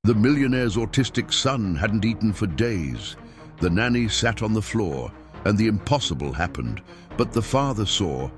The millionaire's autistic son hadn't eaten for days. The nanny sat on the floor, and the impossible happened. But the father saw,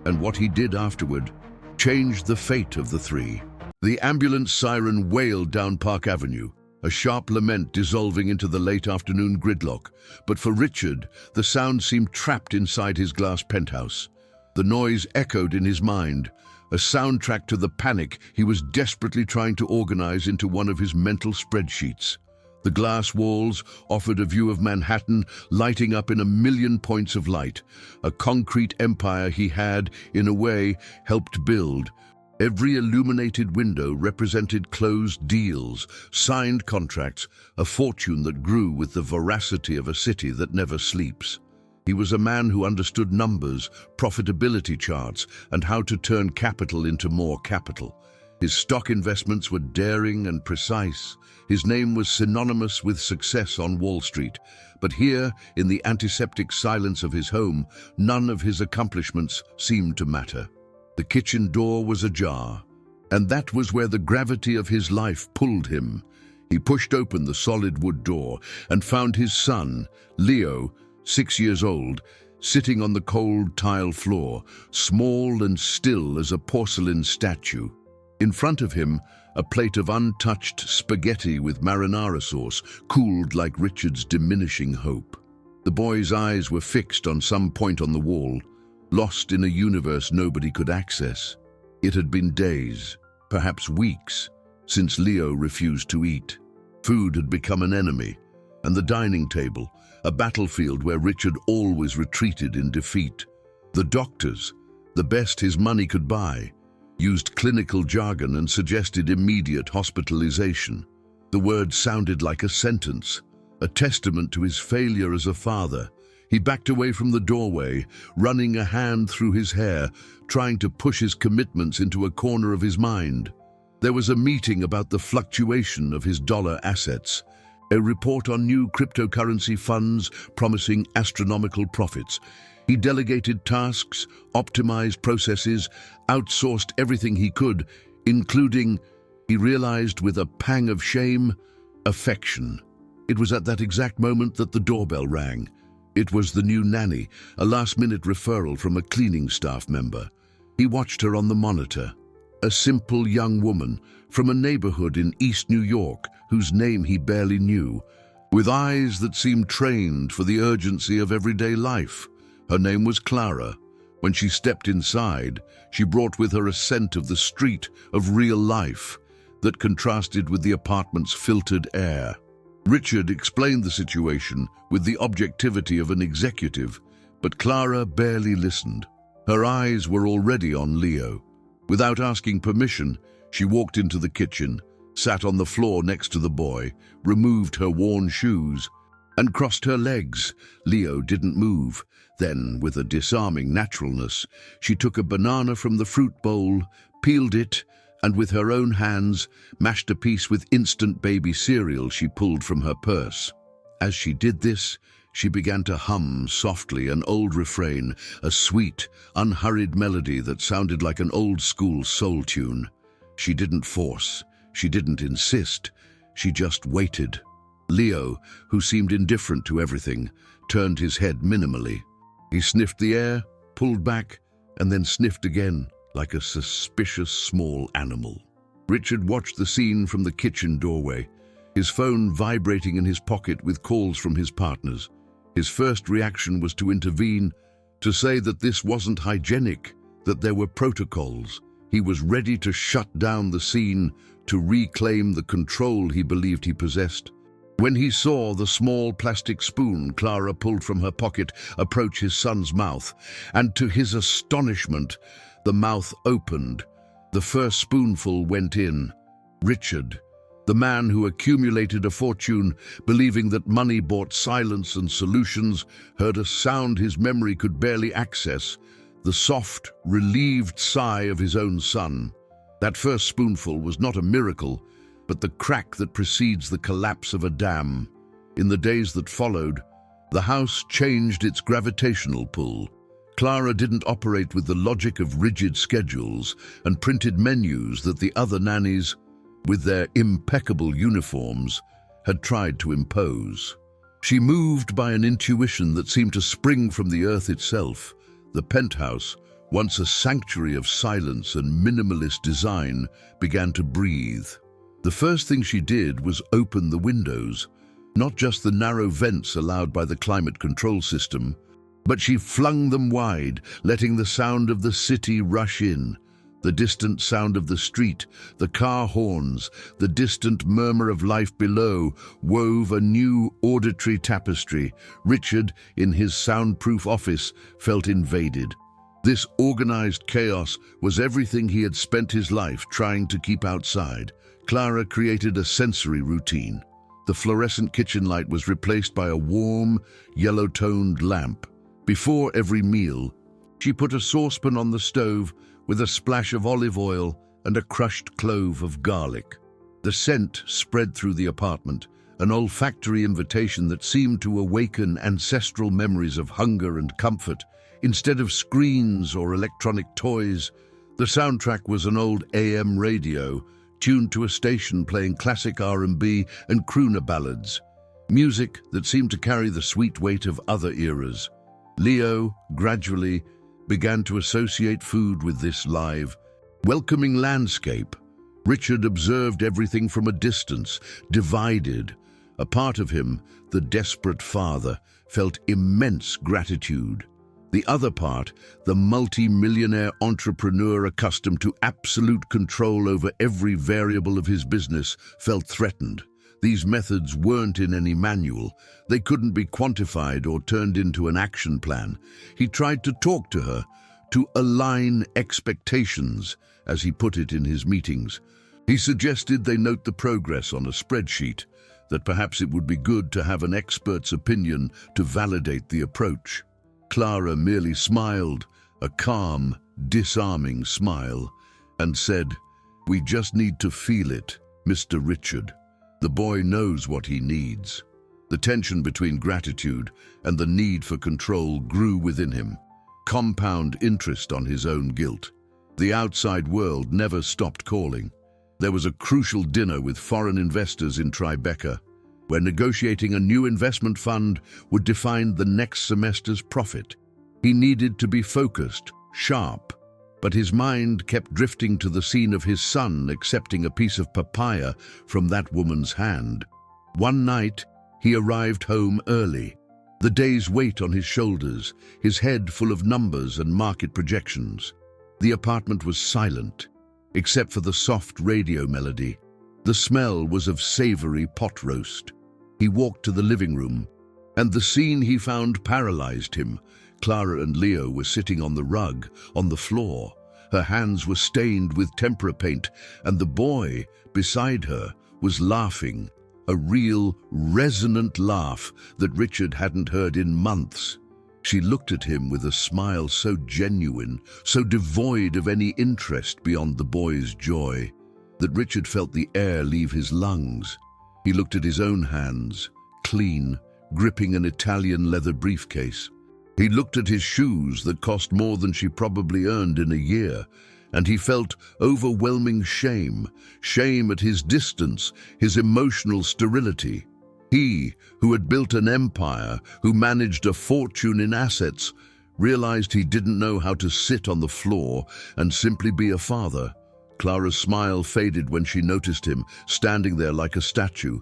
and what he did afterward changed the fate of the three. The ambulance siren wailed down Park Avenue, a sharp lament dissolving into the late afternoon gridlock. But for Richard, the sound seemed trapped inside his glass penthouse. The noise echoed in his mind, a soundtrack to the panic he was desperately trying to organize into one of his mental spreadsheets. The glass walls offered a view of Manhattan lighting up in a million points of light, a concrete empire he had, in a way, helped build. Every illuminated window represented closed deals, signed contracts, a fortune that grew with the voracity of a city that never sleeps. He was a man who understood numbers, profitability charts, and how to turn capital into more capital. His stock investments were daring and precise. His name was synonymous with success on Wall Street. But here, in the antiseptic silence of his home, none of his accomplishments seemed to matter. The kitchen door was ajar, and that was where the gravity of his life pulled him. He pushed open the solid wood door and found his son, Leo, 6 years old, sitting on the cold tile floor, small and still as a porcelain statue. In front of him, a plate of untouched spaghetti with marinara sauce cooled like Richard's diminishing hope. The boy's eyes were fixed on some point on the wall, lost in a universe nobody could access. It had been days, perhaps weeks, since Leo refused to eat. Food had become an enemy, and the dining table, a battlefield where Richard always retreated in defeat. The doctors, the best his money could buy, used clinical jargon and suggested immediate hospitalization. The word sounded like a sentence, a testament to his failure as a father. He backed away from the doorway, running a hand through his hair, trying to push his commitments into a corner of his mind. There was a meeting about the fluctuation of his dollar assets, a report on new cryptocurrency funds promising astronomical profits. He delegated tasks, optimized processes, outsourced everything he could, including, he realized with a pang of shame, affection. It was at that exact moment that the doorbell rang. It was the new nanny, a last-minute referral from a cleaning staff member. He watched her on the monitor, a simple young woman from a neighborhood in East New York whose name he barely knew, with eyes that seemed trained for the urgency of everyday life. Her name was Clara. When she stepped inside, she brought with her a scent of the street, of real life, that contrasted with the apartment's filtered air. Richard explained the situation with the objectivity of an executive, but Clara barely listened. Her eyes were already on Leo. Without asking permission, she walked into the kitchen, sat on the floor next to the boy, removed her worn shoes, and crossed her legs. Leo didn't move. Then, with a disarming naturalness, she took a banana from the fruit bowl, peeled it, and with her own hands mashed a piece with instant baby cereal she pulled from her purse. As she did this, she began to hum softly an old refrain, a sweet, unhurried melody that sounded like an old-school soul tune. She didn't force, she didn't insist, she just waited. Leo, who seemed indifferent to everything, turned his head minimally. He sniffed the air, pulled back, and then sniffed again, like a suspicious small animal. Richard watched the scene from the kitchen doorway, his phone vibrating in his pocket with calls from his partners. His first reaction was to intervene, to say that this wasn't hygienic, that there were protocols. He was ready to shut down the scene, to reclaim the control he believed he possessed. When he saw the small plastic spoon Clara pulled from her pocket approach his son's mouth, and to his astonishment, the mouth opened. The first spoonful went in. Richard, the man who accumulated a fortune, believing that money bought silence and solutions, heard a sound his memory could barely access, the soft, relieved sigh of his own son. That first spoonful was not a miracle, but the crack that precedes the collapse of a dam. In the days that followed, the house changed its gravitational pull. Clara didn't operate with the logic of rigid schedules and printed menus that the other nannies with their impeccable uniforms, had tried to impose. She moved by an intuition that seemed to spring from the earth itself. The penthouse, once a sanctuary of silence and minimalist design, began to breathe. The first thing she did was open the windows, not just the narrow vents allowed by the climate control system, but she flung them wide, letting the sound of the city rush in. The distant sound of the street, the car horns, the distant murmur of life below wove a new auditory tapestry. Richard, in his soundproof office, felt invaded. This organized chaos was everything he had spent his life trying to keep outside. Clara created a sensory routine. The fluorescent kitchen light was replaced by a warm, yellow-toned lamp. Before every meal, she put a saucepan on the stove with a splash of olive oil and a crushed clove of garlic. The scent spread through the apartment, an olfactory invitation that seemed to awaken ancestral memories of hunger and comfort. Instead of screens or electronic toys, the soundtrack was an old AM radio, tuned to a station playing classic R&B and crooner ballads, music that seemed to carry the sweet weight of other eras. Leo, gradually, began to associate food with this live, welcoming landscape. Richard observed everything from a distance, divided. A part of him, the desperate father, felt immense gratitude. The other part, the multi-millionaire entrepreneur accustomed to absolute control over every variable of his business, felt threatened. These methods weren't in any manual. They couldn't be quantified or turned into an action plan. He tried to talk to her, to align expectations, as he put it in his meetings. He suggested they note the progress on a spreadsheet, that perhaps it would be good to have an expert's opinion to validate the approach. Clara merely smiled, a calm, disarming smile, and said, "We just need to feel it, Mr. Richard. The boy knows what he needs." The tension between gratitude and the need for control grew within him, compound interest on his own guilt. The outside world never stopped calling. There was a crucial dinner with foreign investors in Tribeca, where negotiating a new investment fund would define the next semester's profit. He needed to be focused, sharp, but his mind kept drifting to the scene of his son accepting a piece of papaya from that woman's hand. One night, he arrived home early, the day's weight on his shoulders, his head full of numbers and market projections. The apartment was silent, except for the soft radio melody. The smell was of savory pot roast. He walked to the living room, and the scene he found paralyzed him. Clara and Leo were sitting on the rug, on the floor. Her hands were stained with tempera paint, and the boy, beside her, was laughing, a real, resonant laugh that Richard hadn't heard in months. She looked at him with a smile so genuine, so devoid of any interest beyond the boy's joy, that Richard felt the air leave his lungs. He looked at his own hands, clean, gripping an Italian leather briefcase. He looked at his shoes that cost more than she probably earned in a year, and he felt overwhelming shame at his distance, his emotional sterility. He, who had built an empire, who managed a fortune in assets, realized he didn't know how to sit on the floor and simply be a father. Clara's smile faded when she noticed him, standing there like a statue.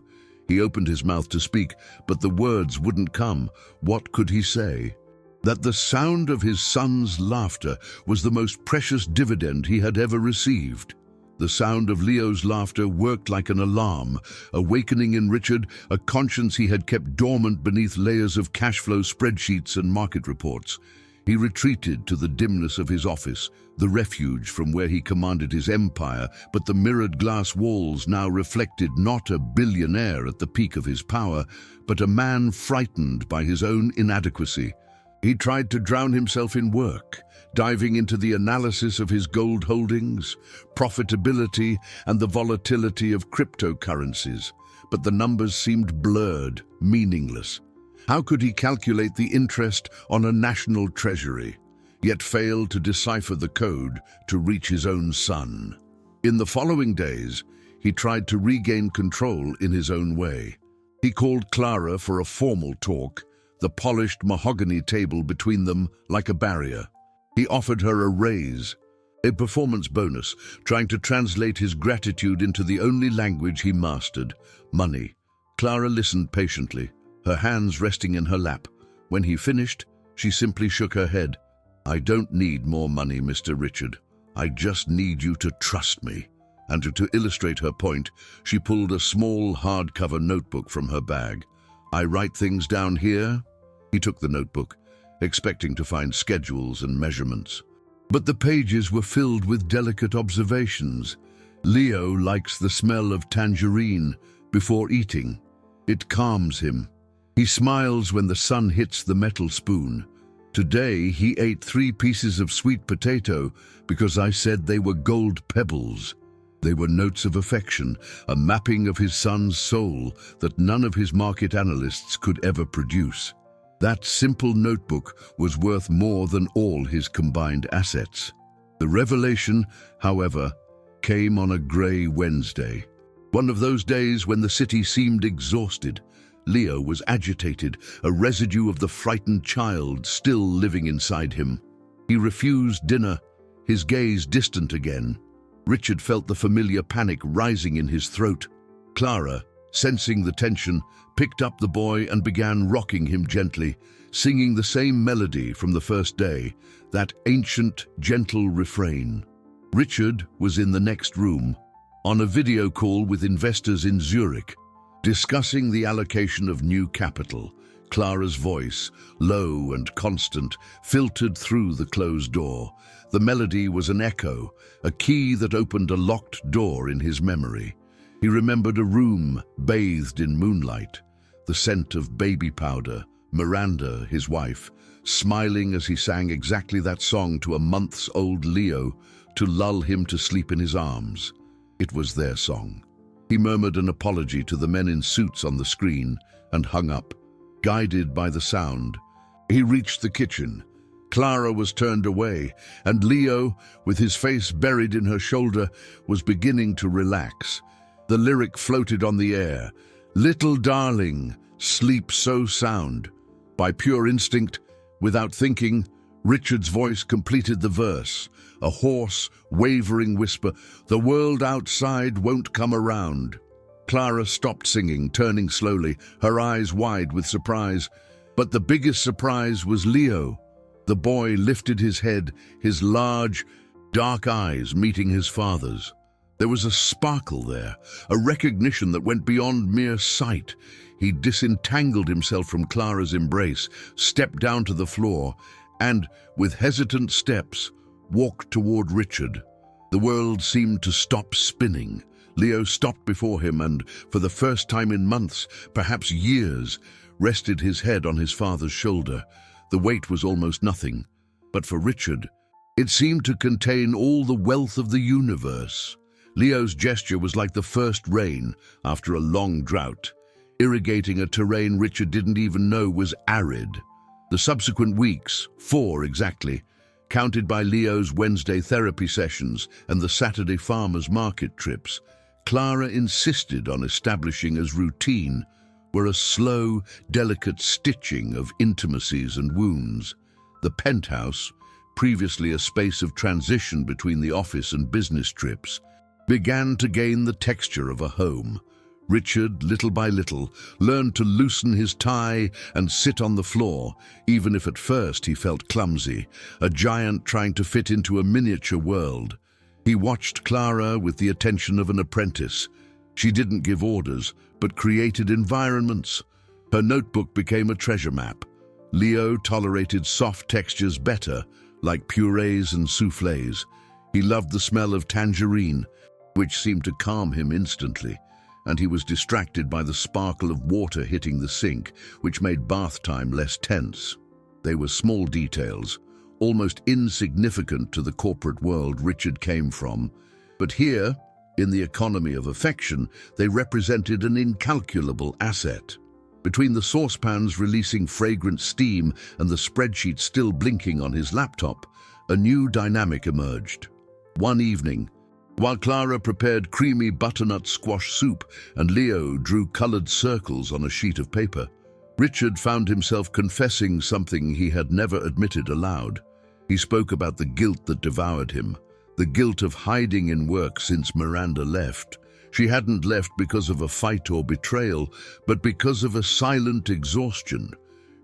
He opened his mouth to speak, but the words wouldn't come. What could he say? That the sound of his son's laughter was the most precious dividend he had ever received. The sound of Leo's laughter worked like an alarm, awakening in Richard a conscience he had kept dormant beneath layers of cash flow spreadsheets and market reports. He retreated to the dimness of his office, the refuge from where he commanded his empire, but the mirrored glass walls now reflected not a billionaire at the peak of his power, but a man frightened by his own inadequacy. He tried to drown himself in work, diving into the analysis of his gold holdings, profitability, and the volatility of cryptocurrencies, but the numbers seemed blurred, meaningless. How could he calculate the interest on a national treasury, yet fail to decipher the code to reach his own son? In the following days, He tried to regain control in his own way. He called Clara for a formal talk, the polished mahogany table between them like a barrier. He offered her a raise, a performance bonus, trying to translate his gratitude into the only language he mastered, money. Clara listened patiently, her hands resting in her lap. When he finished, she simply shook her head. "I don't need more money, Mr. Richard. I just need you to trust me." And to illustrate her point, she pulled a small hardcover notebook from her bag. "I write things down here." He took the notebook, expecting to find schedules and measurements. But the pages were filled with delicate observations. Leo likes the smell of tangerine before eating. It calms him. He smiles when the sun hits the metal spoon. Today he ate 3 pieces of sweet potato because I said they were gold pebbles. They were notes of affection, a mapping of his son's soul that none of his market analysts could ever produce. That simple notebook was worth more than all his combined assets. The revelation, however, came on a grey Wednesday. One of those days when the city seemed exhausted. Leo was agitated, a residue of the frightened child still living inside him. He refused dinner, his gaze distant again. Richard felt the familiar panic rising in his throat. Clara, sensing the tension, picked up the boy and began rocking him gently, singing the same melody from the first day, that ancient, gentle refrain. Richard was in the next room, on a video call with investors in Zurich, discussing the allocation of new capital. Clara's voice, low and constant, filtered through the closed door. The melody was an echo, a key that opened a locked door in his memory. He remembered a room bathed in moonlight, the scent of baby powder, Miranda, his wife, smiling as he sang exactly that song to a months-old Leo to lull him to sleep in his arms. It was their song. He murmured an apology to the men in suits on the screen and hung up. Guided by the sound, he reached the kitchen. Clara was turned away, and Leo, with his face buried in her shoulder, was beginning to relax. The lyric floated on the air, "Little darling, sleep so sound." By pure instinct, without thinking, Richard's voice completed the verse, a hoarse, wavering whisper, "The world outside won't come around." Clara stopped singing, turning slowly, her eyes wide with surprise. But the biggest surprise was Leo. The boy lifted his head, his large, dark eyes meeting his father's. There was a sparkle there, a recognition that went beyond mere sight. He disentangled himself from Clara's embrace, stepped down to the floor, and, with hesitant steps, walked toward Richard. The world seemed to stop spinning. Leo stopped before him and, for the first time in months, perhaps years, rested his head on his father's shoulder. The weight was almost nothing, but for Richard, it seemed to contain all the wealth of the universe. Leo's gesture was like the first rain after a long drought, irrigating a terrain Richard didn't even know was arid. The subsequent weeks, 4 exactly, counted by Leo's Wednesday therapy sessions and the Saturday farmers' market trips, Clara insisted on establishing as routine, were a slow, delicate stitching of intimacies and wounds. The penthouse, previously a space of transition between the office and business trips, began to gain the texture of a home. Richard, little by little, learned to loosen his tie and sit on the floor, even if at first he felt clumsy, a giant trying to fit into a miniature world. He watched Clara with the attention of an apprentice. She didn't give orders, but created environments. Her notebook became a treasure map. Leo tolerated soft textures better, like purees and soufflés. He loved the smell of tangerine, which seemed to calm him instantly, and he was distracted by the sparkle of water hitting the sink, which made bath time less tense. They were small details, almost insignificant to the corporate world Richard came from, but here, in the economy of affection, they represented an incalculable asset. Between the saucepans releasing fragrant steam and the spreadsheet still blinking on his laptop, a new dynamic emerged. One evening, While Clara prepared creamy butternut squash soup and Leo drew colored circles on a sheet of paper, Richard found himself confessing something he had never admitted aloud. He spoke about the guilt that devoured him, the guilt of hiding in work since Miranda left. She hadn't left because of a fight or betrayal, but because of a silent exhaustion.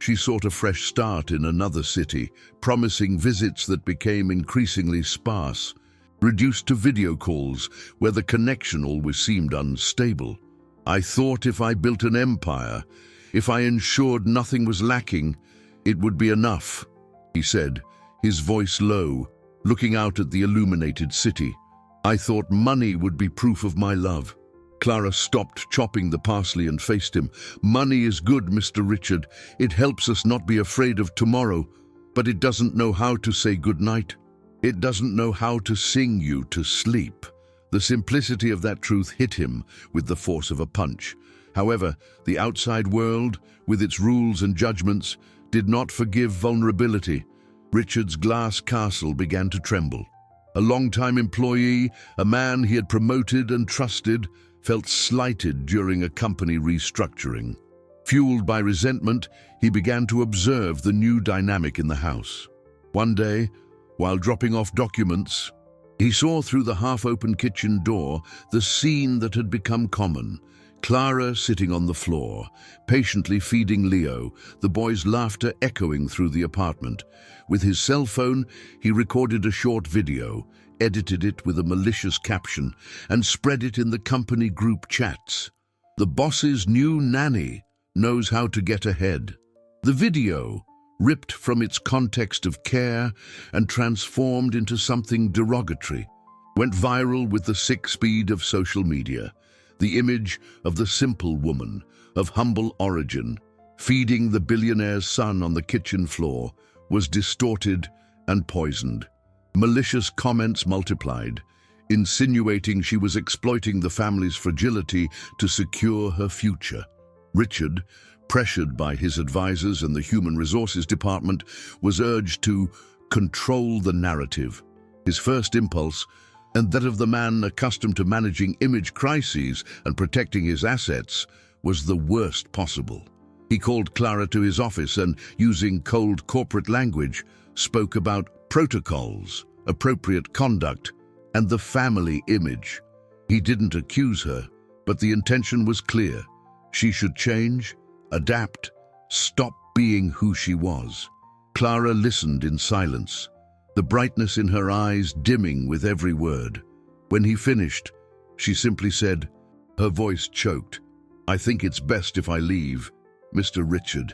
She sought a fresh start in another city, promising visits that became increasingly sparse, reduced to video calls where the connection always seemed unstable. "I thought if I built an empire, if I ensured nothing was lacking, it would be enough," he said, his voice low, looking out at the illuminated city. "I thought money would be proof of my love." Clara stopped chopping the parsley and faced him. "Money is good, Mr. Richard. It helps us not be afraid of tomorrow, but it doesn't know how to say goodnight. It doesn't know how to sing you to sleep." The simplicity of that truth hit him with the force of a punch. However, the outside world, with its rules and judgments, did not forgive vulnerability. Richard's glass castle began to tremble. A long-time employee, a man he had promoted and trusted, felt slighted during a company restructuring. Fueled by resentment, he began to observe the new dynamic in the house. One day, while dropping off documents, he saw through the half-open kitchen door the scene that had become common. Clara sitting on the floor, patiently feeding Leo, the boy's laughter echoing through the apartment. With his cell phone, he recorded a short video, edited it with a malicious caption, and spread it in the company group chats. "The boss's new nanny knows how to get ahead." The video, ripped from its context of care and transformed into something derogatory, went viral with the sick speed of social media. The image of the simple woman, of humble origin, feeding the billionaire's son on the kitchen floor, was distorted and poisoned. Malicious comments multiplied, insinuating she was exploiting the family's fragility to secure her future. Richard, pressured by his advisors and the Human Resources Department, was urged to control the narrative. His first impulse, and that of the man accustomed to managing image crises and protecting his assets, was the worst possible. He called Clara to his office and, using cold corporate language, spoke about protocols, appropriate conduct, and the family image. He didn't accuse her, but the intention was clear. She should change, adapt, stop being who she was. Clara listened in silence, the brightness in her eyes dimming with every word. When he finished, she simply said, her voice choked, "I think it's best if I leave, Mr. Richard."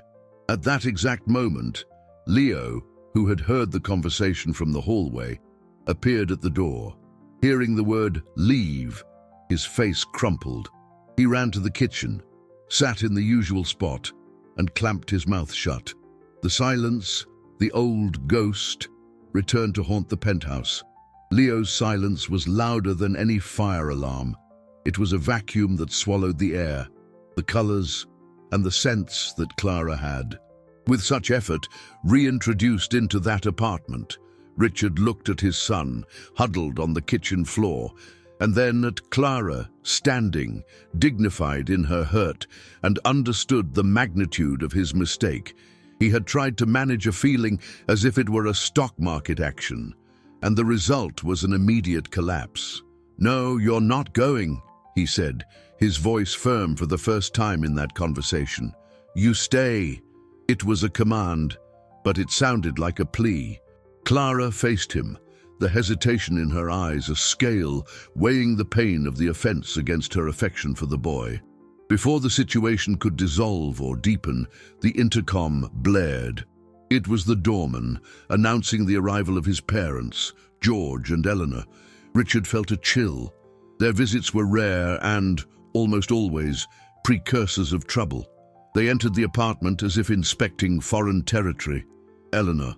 At that exact moment, Leo, who had heard the conversation from the hallway, appeared at the door. Hearing the word "leave," his face crumpled. He ran to the kitchen, sat in the usual spot, and clamped his mouth shut. The silence, the old ghost, returned to haunt the penthouse. Leo's silence was louder than any fire alarm. It was a vacuum that swallowed the air, the colors, and the scents that Clara had. With such effort reintroduced into that apartment, Richard looked at his son, huddled on the kitchen floor, and then at Clara, standing, dignified in her hurt, and understood the magnitude of his mistake. He had tried to manage a feeling as if it were a stock market action, and the result was an immediate collapse. "No, you're not going," he said, his voice firm for the first time in that conversation. "You stay." It was a command, but it sounded like a plea. Clara faced him, the hesitation in her eyes a scale weighing the pain of the offense against her affection for the boy. Before the situation could dissolve or deepen, the intercom blared. It was the doorman, announcing the arrival of his parents, George and Eleanor. Richard felt a chill. Their visits were rare and, almost always, precursors of trouble. They entered the apartment as if inspecting foreign territory. Eleanor,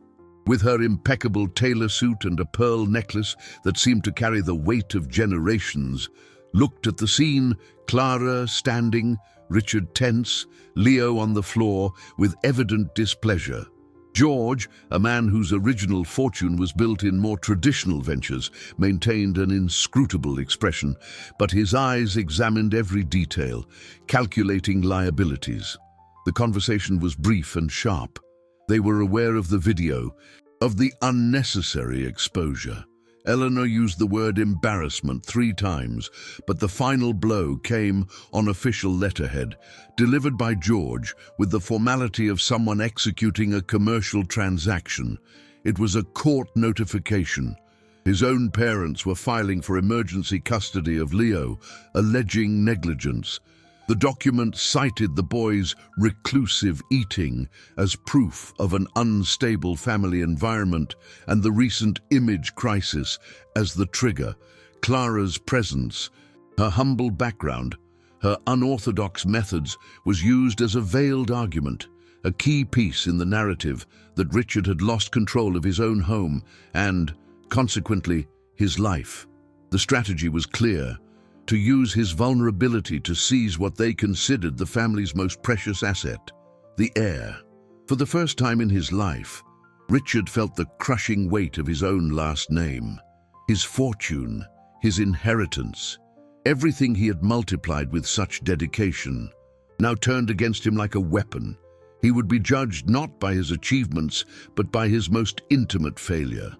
with her impeccable tailor suit and a pearl necklace that seemed to carry the weight of generations, looked at the scene, Clara standing, Richard tense, Leo on the floor with evident displeasure. George, a man whose original fortune was built in more traditional ventures, maintained an inscrutable expression, but his eyes examined every detail, calculating liabilities. The conversation was brief and sharp. They were aware of the video, of the unnecessary exposure. Eleanor used the word embarrassment 3 times, but the final blow came on official letterhead, delivered by George with the formality of someone executing a commercial transaction. It was a court notification. His own parents were filing for emergency custody of Leo, alleging negligence. The document cited the boy's reclusive eating as proof of an unstable family environment and the recent image crisis as the trigger. Clara's presence, her humble background, her unorthodox methods was used as a veiled argument, a key piece in the narrative that Richard had lost control of his own home and, consequently, his life. The strategy was clear: to use his vulnerability to seize what they considered the family's most precious asset, the heir. For the first time in his life, Richard felt the crushing weight of his own last name, his fortune, his inheritance. Everything he had multiplied with such dedication now turned against him like a weapon. He would be judged not by his achievements, but by his most intimate failure.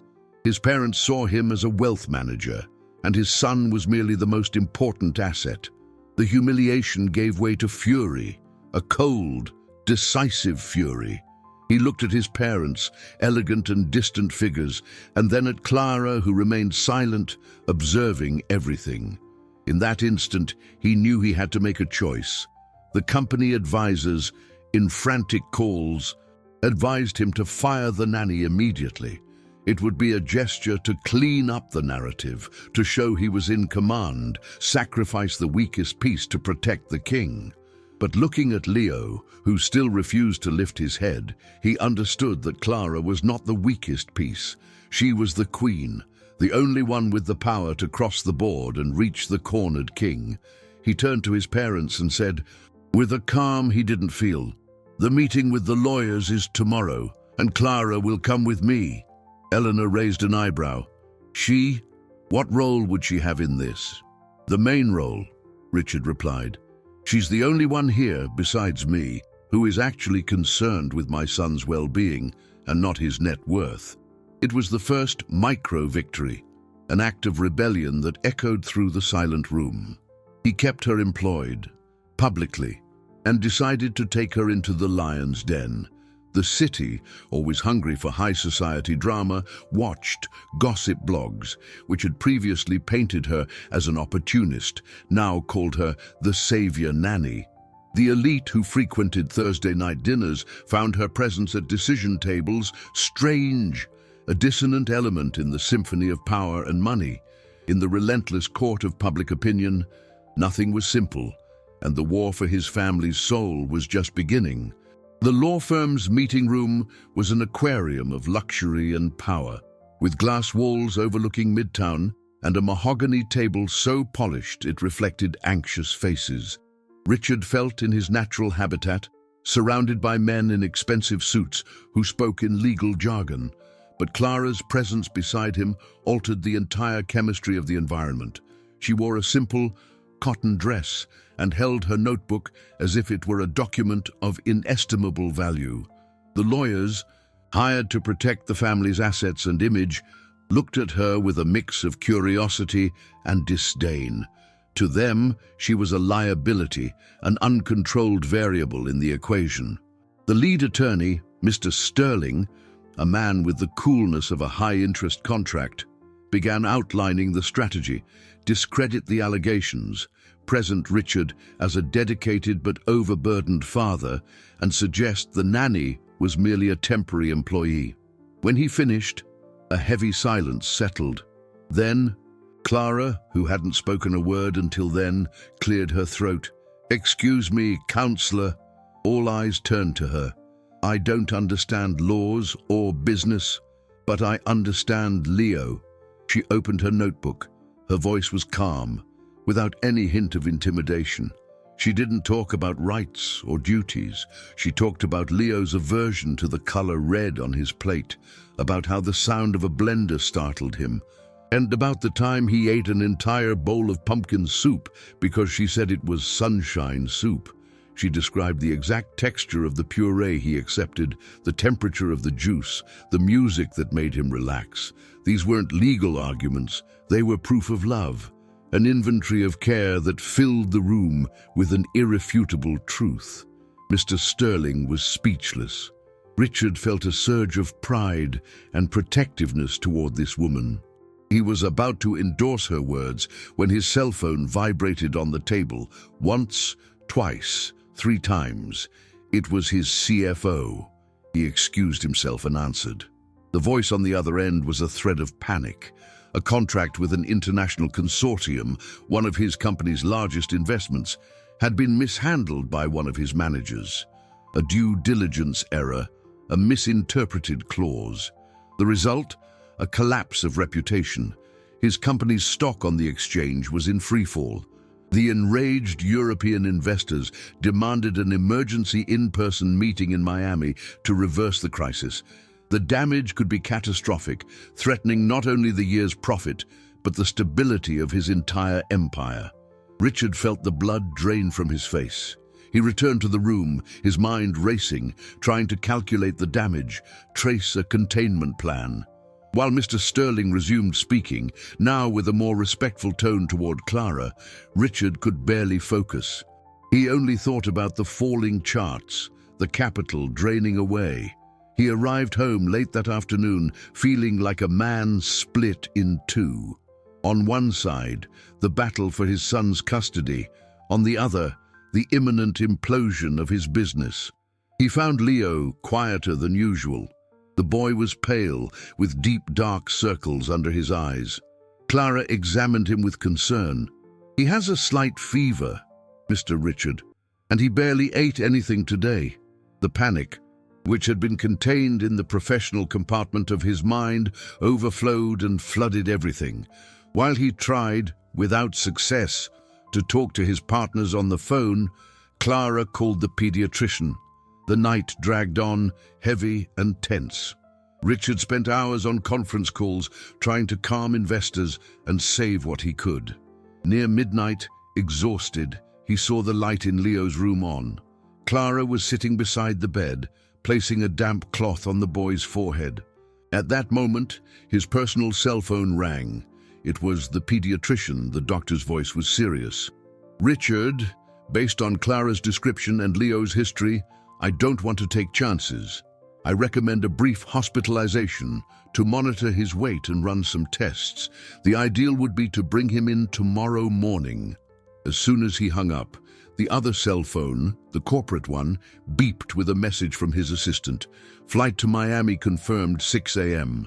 His parents saw him as a wealth manager, and his son was merely the most important asset. The humiliation gave way to fury, a cold, decisive fury. He looked at his parents, elegant and distant figures, and then at Clara, who remained silent, observing everything. In that instant, he knew he had to make a choice. The company advisors, in frantic calls, advised him to fire the nanny immediately. It would be a gesture to clean up the narrative, to show he was in command, sacrifice the weakest piece to protect the king. But looking at Leo, who still refused to lift his head, he understood that Clara was not the weakest piece. She was the queen, the only one with the power to cross the board and reach the cornered king. He turned to his parents and said, with a calm he didn't feel, "The meeting with the lawyers is tomorrow, and Clara will come with me." Eleanor raised an eyebrow. She? What role would she have in this? The main role, Richard replied. She's the only one here, besides me, who is actually concerned with my son's well-being and not his net worth. It was the first micro-victory, an act of rebellion that echoed through the silent room. He kept her employed, publicly, and decided to take her into the lion's den. The city, always hungry for high society drama, watched gossip blogs, which had previously painted her as an opportunist, now called her the savior nanny. The elite who frequented Thursday night dinners found her presence at decision tables strange, a dissonant element in the symphony of power and money. In the relentless court of public opinion, nothing was simple, and the war for his family's soul was just beginning. The law firm's meeting room was an aquarium of luxury and power, with glass walls overlooking Midtown and a mahogany table so polished it reflected anxious faces. Richard felt in his natural habitat, surrounded by men in expensive suits who spoke in legal jargon, but Clara's presence beside him altered the entire chemistry of the environment. She wore a simple, cotton dress and held her notebook as if it were a document of inestimable value. The lawyers, hired to protect the family's assets and image, looked at her with a mix of curiosity and disdain. To them, she was a liability, an uncontrolled variable in the equation. The lead attorney, Mr. Sterling, a man with the coolness of a high-interest contract, began outlining the strategy: discredit the allegations, present Richard as a dedicated but overburdened father, and suggest the nanny was merely a temporary employee. When he finished, a heavy silence settled. Then, Clara, who hadn't spoken a word until then, cleared her throat. "Excuse me, counselor." All eyes turned to her. "I don't understand laws or business, but I understand Leo." She opened her notebook. Her voice was calm, without any hint of intimidation. She didn't talk about rights or duties. She talked about Leo's aversion to the color red on his plate, about how the sound of a blender startled him, and about the time he ate an entire bowl of pumpkin soup because she said it was sunshine soup. She described the exact texture of the puree he accepted, the temperature of the juice, the music that made him relax. These weren't legal arguments, they were proof of love, an inventory of care that filled the room with an irrefutable truth. Mr. Sterling was speechless. Richard felt a surge of pride and protectiveness toward this woman. He was about to endorse her words when his cell phone vibrated on the table, once, twice, 3 times. It was his CFO. He excused himself and answered. The voice on the other end was a thread of panic. A contract with an international consortium, one of his company's largest investments, had been mishandled by one of his managers. A due diligence error, a misinterpreted clause. The result? A collapse of reputation. His company's stock on the exchange was in freefall. The enraged European investors demanded an emergency in-person meeting in Miami to reverse the crisis. The damage could be catastrophic, threatening not only the year's profit, but the stability of his entire empire. Richard felt the blood drain from his face. He returned to the room, his mind racing, trying to calculate the damage, trace a containment plan. While Mr. Sterling resumed speaking, now with a more respectful tone toward Clara, Richard could barely focus. He only thought about the falling charts, the capital draining away. He arrived home late that afternoon, feeling like a man split in two. On one side, the battle for his son's custody. On the other, the imminent implosion of his business. He found Leo quieter than usual. The boy was pale, with deep dark circles under his eyes. Clara examined him with concern. "He has a slight fever, Mr. Richard, and he barely ate anything today." The panic, which had been contained in the professional compartment of his mind, overflowed and flooded everything. While he tried, without success, to talk to his partners on the phone, Clara called the pediatrician. The night dragged on, heavy and tense. Richard spent hours on conference calls, trying to calm investors and save what he could. Near midnight, exhausted, he saw the light in Leo's room on. Clara was sitting beside the bed, placing a damp cloth on the boy's forehead. At that moment, his personal cell phone rang. It was the pediatrician. The doctor's voice was serious. "Richard, based on Clara's description and Leo's history, I don't want to take chances. I recommend a brief hospitalization to monitor his weight and run some tests. The ideal would be to bring him in tomorrow morning." As soon as he hung up, the other cell phone, the corporate one, beeped with a message from his assistant. "Flight to Miami confirmed 6 a.m.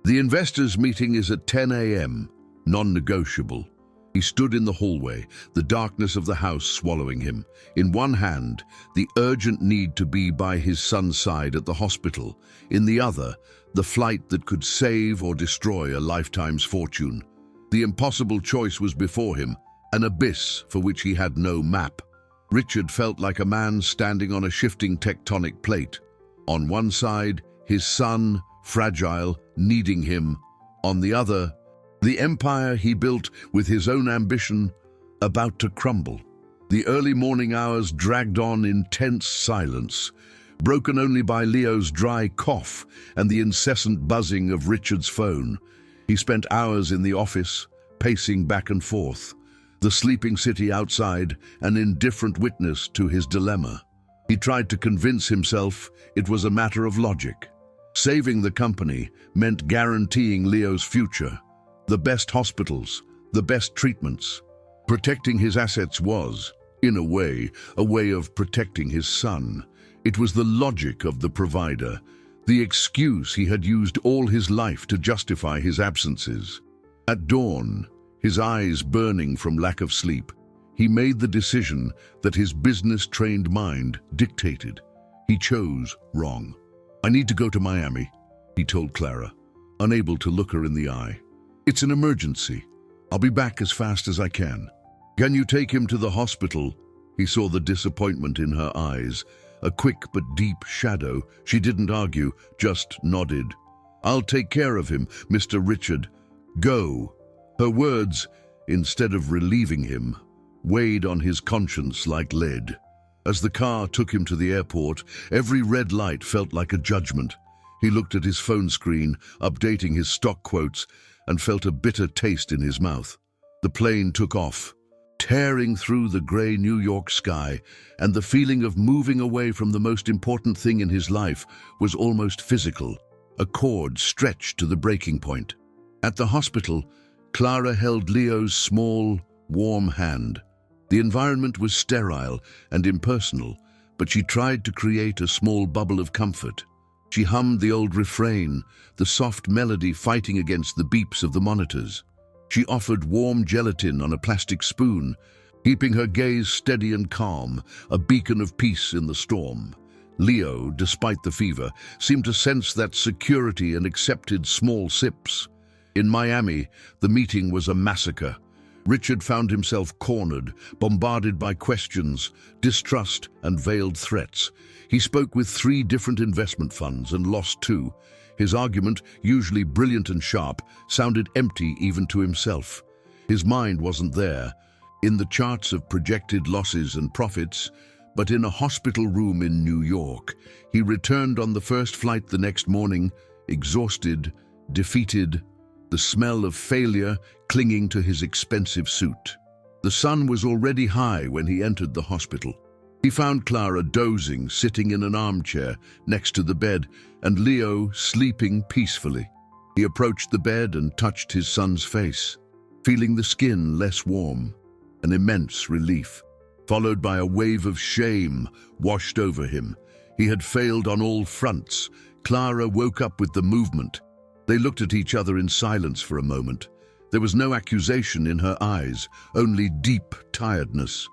The investors' meeting is at 10 a.m. Non-negotiable." He stood in the hallway, the darkness of the house swallowing him. In one hand, the urgent need to be by his son's side at the hospital. In the other, the flight that could save or destroy a lifetime's fortune. The impossible choice was before him, an abyss for which he had no map. Richard felt like a man standing on a shifting tectonic plate. On one side, his son, fragile, needing him. On the other, the empire he built with his own ambition about to crumble. The early morning hours dragged on in tense silence, broken only by Leo's dry cough and the incessant buzzing of Richard's phone. He spent hours in the office, pacing back and forth, the sleeping city outside, an indifferent witness to his dilemma. He tried to convince himself it was a matter of logic. Saving the company meant guaranteeing Leo's future. The best hospitals, the best treatments. Protecting his assets was, in a way of protecting his son. It was the logic of the provider, the excuse he had used all his life to justify his absences. At dawn, his eyes burning from lack of sleep, he made the decision that his business-trained mind dictated. He chose wrong. "I need to go to Miami," he told Clara, unable to look her in the eye. "It's an emergency. I'll be back as fast as I can." "Can you take him to the hospital?" He saw the disappointment in her eyes, a quick but deep shadow. She didn't argue, just nodded. "I'll take care of him, Mr. Richard. Go." Her words, instead of relieving him, weighed on his conscience like lead. As the car took him to the airport, every red light felt like a judgment. He looked at his phone screen, updating his stock quotes, and felt a bitter taste in his mouth. The plane took off, tearing through the grey New York sky, and the feeling of moving away from the most important thing in his life was almost physical, a cord stretched to the breaking point. At the hospital, Clara held Leo's small, warm hand. The environment was sterile and impersonal, but she tried to create a small bubble of comfort. She hummed the old refrain, the soft melody fighting against the beeps of the monitors. She offered warm gelatin on a plastic spoon, keeping her gaze steady and calm, a beacon of peace in the storm. Leo, despite the fever, seemed to sense that security and accepted small sips. In Miami, the meeting was a massacre. Richard found himself cornered, bombarded by questions, distrust, and veiled threats. He spoke with 3 different investment funds and lost 2. His argument, usually brilliant and sharp, sounded empty even to himself. His mind wasn't there, in the charts of projected losses and profits, but in a hospital room in New York. He returned on the first flight the next morning, exhausted, defeated, the smell of failure clinging to his expensive suit. The sun was already high when he entered the hospital. He found Clara dozing, sitting in an armchair next to the bed, and Leo sleeping peacefully. He approached the bed and touched his son's face, feeling the skin less warm, an immense relief, followed by a wave of shame washed over him. He had failed on all fronts. Clara woke up with the movement. They looked at each other in silence for a moment. There was no accusation in her eyes, only deep tiredness.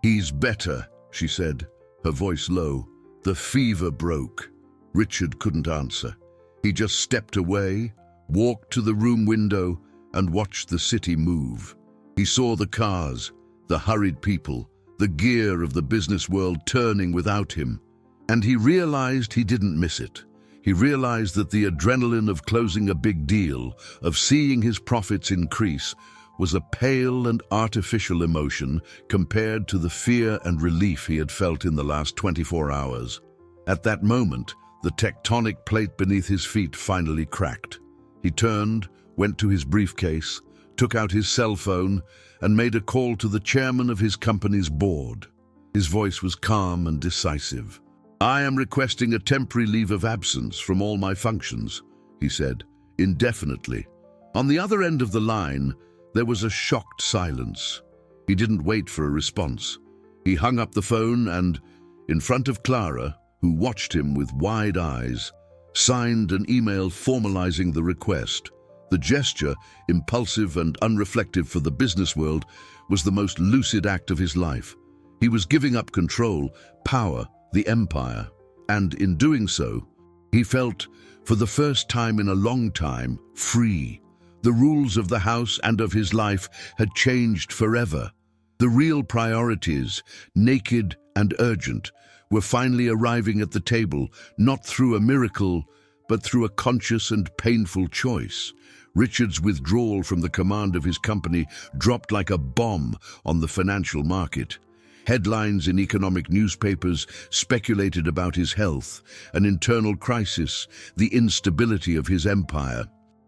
"He's better," she said, her voice low. "The fever broke." Richard couldn't answer. He just stepped away, walked to the room window, and watched the city move. He saw the cars, the hurried people, the gear of the business world turning without him. And he realized he didn't miss it. He realized that the adrenaline of closing a big deal, of seeing his profits increase, was a pale and artificial emotion compared to the fear and relief he had felt in the last 24 hours. At that moment, the tectonic plate beneath his feet finally cracked. He turned, went to his briefcase, took out his cell phone, and made a call to the chairman of his company's board. His voice was calm and decisive. "I am requesting a temporary leave of absence from all my functions," he said, indefinitely. On the other end of the line, there was a shocked silence. He didn't wait for a response. He hung up the phone and, in front of Clara, who watched him with wide eyes, signed an email formalizing the request. The gesture, impulsive and unreflective for the business world, was the most lucid act of his life. He was giving up control, power, the empire, and in doing so, he felt, for the first time in a long time, free. The rules of the house and of his life had changed forever. The real priorities, naked and urgent, were finally arriving at the table, not through a miracle, but through a conscious and painful choice. Richard's withdrawal from the command of his company dropped like a bomb on the financial market. Headlines in economic newspapers speculated about his health, an internal crisis, the instability of his empire.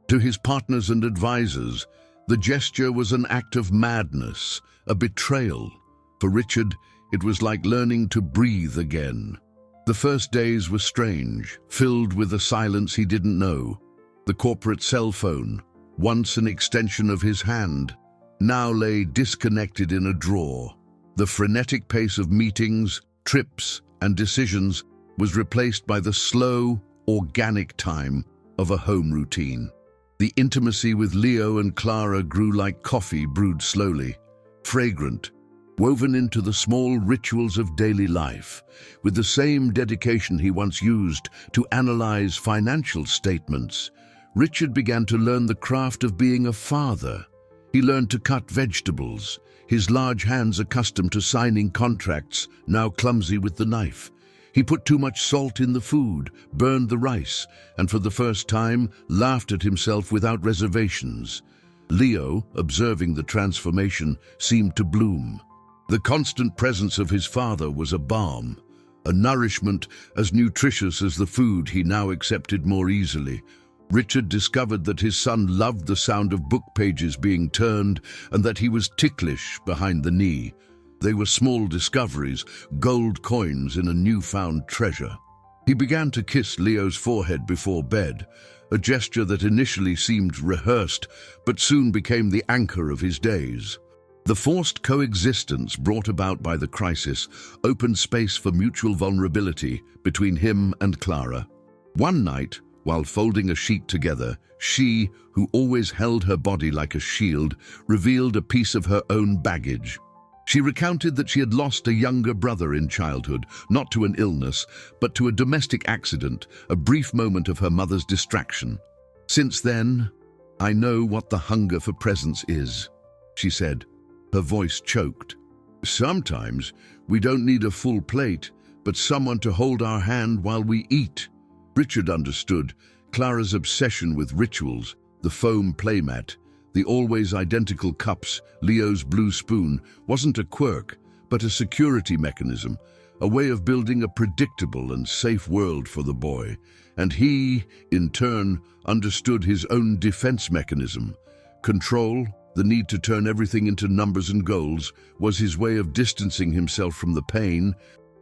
To his partners and advisors, the gesture was an act of madness, a betrayal. For Richard, it was like learning to breathe again. The first days were strange, filled with a silence he didn't know. The corporate cell phone, once an extension of his hand, now lay disconnected in a drawer. The frenetic pace of meetings, trips, and decisions was replaced by the slow, organic time of a home routine. The intimacy with Leo and Clara grew like coffee brewed slowly, fragrant, woven into the small rituals of daily life, with the same dedication he once used to analyze financial statements. Richard began to learn the craft of being a father. He learned to cut vegetables. his large hands accustomed to signing contracts, now clumsy with the knife. He put too much salt in the food, burned the rice, and for the first time laughed at himself without reservations. Leo, observing the transformation, seemed to bloom. The constant presence of his father was a balm, a nourishment as nutritious as the food he now accepted more easily. Richard discovered that his son loved the sound of book pages being turned and that he was ticklish behind the knee. They were small discoveries, gold coins in a newfound treasure. He began to kiss Leo's forehead before bed, a gesture that initially seemed rehearsed but soon became the anchor of his days. The forced coexistence brought about by the crisis opened space for mutual vulnerability between him and Clara. One night, while folding a sheet together, she, who always held her body like a shield, revealed a piece of her own baggage. She recounted that she had lost a younger brother in childhood, not to an illness, but to a domestic accident, a brief moment of her mother's distraction. "Since then, I know what the hunger for presence is," she said. Her voice choked. "Sometimes we don't need a full plate, but someone to hold our hand while we eat." Richard understood Clara's obsession with rituals, the foam playmat, the always identical cups, Leo's blue spoon, wasn't a quirk, but a security mechanism, a way of building a predictable and safe world for the boy. And he, in turn, understood his own defense mechanism. Control, the need to turn everything into numbers and goals, was his way of distancing himself from the pain,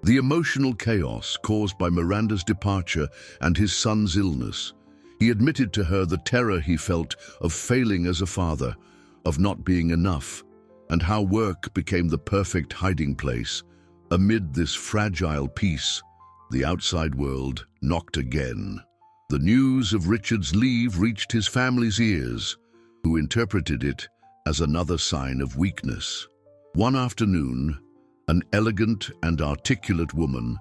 the emotional chaos caused by Miranda's departure and his son's illness. He admitted to her the terror he felt of failing as a father, of not being enough, and how work became the perfect hiding place. Amid this fragile peace, the outside world knocked again. The news of Richard's leave reached his family's ears, who interpreted it as another sign of weakness. One afternoon, an elegant and articulate woman,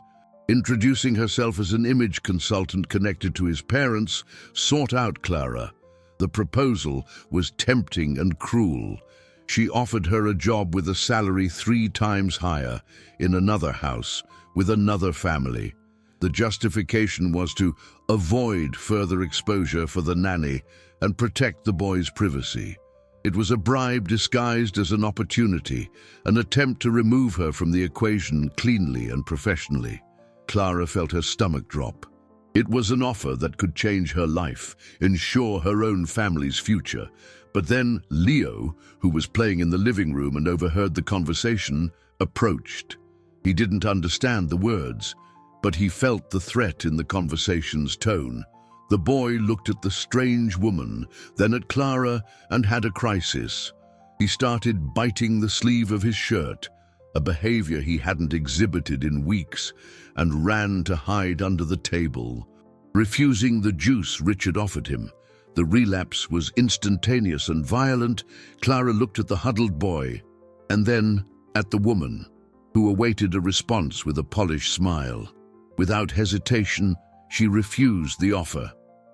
introducing herself as an image consultant connected to his parents, sought out Clara. The proposal was tempting and cruel. She offered her a job with a salary 3 times higher, in another house, with another family. The justification was to avoid further exposure for the nanny and protect the boy's privacy. It was a bribe disguised as an opportunity, an attempt to remove her from the equation cleanly and professionally. Clara felt her stomach drop. It was an offer that could change her life, ensure her own family's future. But then Leo, who was playing in the living room and overheard the conversation, approached. He didn't understand the words, but he felt the threat in the conversation's tone. The boy looked at the strange woman, then at Clara, and had a crisis. He started biting the sleeve of his shirt, a behavior he hadn't exhibited in weeks, and ran to hide under the table. Refusing the juice Richard offered him, the relapse was instantaneous and violent. Clara looked at the huddled boy, and then at the woman, who awaited a response with a polished smile. Without hesitation, she refused the offer.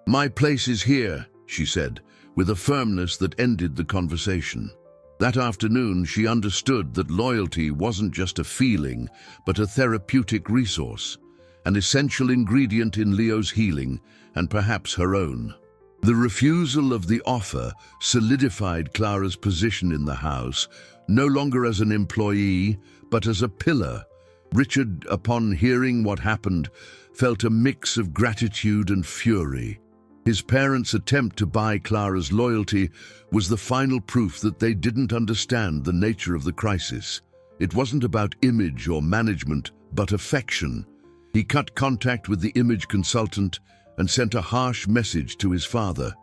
"My place is here," she said, with a firmness that ended the conversation. That afternoon, she understood that loyalty wasn't just a feeling, but a therapeutic resource, an essential ingredient in Leo's healing, and perhaps her own. The refusal of the offer solidified Clara's position in the house, no longer as an employee, but as a pillar. Richard, upon hearing what happened, felt a mix of gratitude and fury. His parents' attempt to buy Clara's loyalty was the final proof that they didn't understand the nature of the crisis. It wasn't about image or management, but affection. He cut contact with the image consultant and sent a harsh message to his father,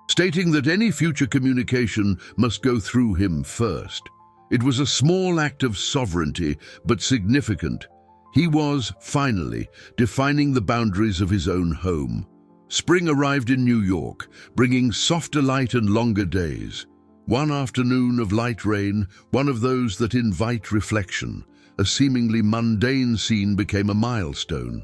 stating that any future communication must go through him first. It was a small act of sovereignty, but significant. He was, finally, defining the boundaries of his own home. Spring arrived in New York, bringing softer light and longer days. One afternoon of light rain, one of those that invite reflection, a seemingly mundane scene became a milestone.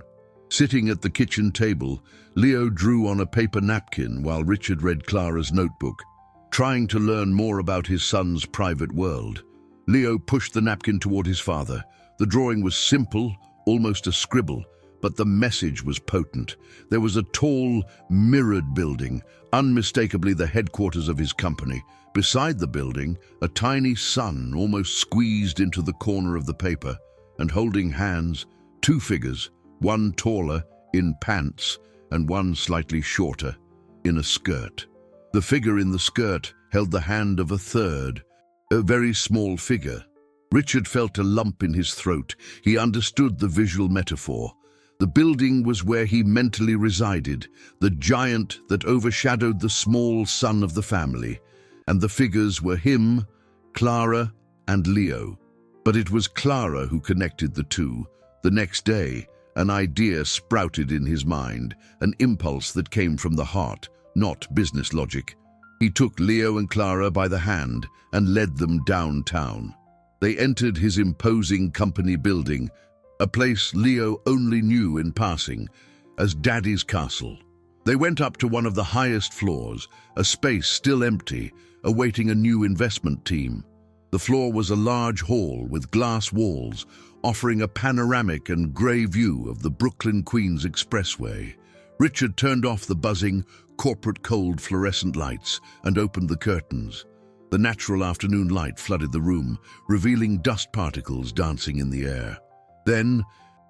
Sitting at the kitchen table, Leo drew on a paper napkin while Richard read Clara's notebook, trying to learn more about his son's private world. Leo pushed the napkin toward his father. The drawing was simple, almost a scribble, but the message was potent. There was a tall, mirrored building, unmistakably the headquarters of his company. Beside the building, a tiny sun almost squeezed into the corner of the paper, and holding hands, two figures, one taller, in pants, and one slightly shorter, in a skirt. The figure in the skirt held the hand of a third, a very small figure. Richard felt a lump in his throat. He understood the visual metaphor. The building was where he mentally resided, the giant that overshadowed the small son of the family, and the figures were him, Clara, and Leo. But it was Clara who connected the two. The next day, an idea sprouted in his mind, an impulse that came from the heart, not business logic. He took Leo and Clara by the hand and led them downtown. They entered his imposing company building, a place Leo only knew in passing as Daddy's Castle. They went up to one of the highest floors, a space still empty, awaiting a new investment team. The floor was a large hall with glass walls, offering a panoramic and grey view of the Brooklyn Queens Expressway. Richard turned off the buzzing, corporate cold fluorescent lights and opened the curtains. The natural afternoon light flooded the room, revealing dust particles dancing in the air. Then,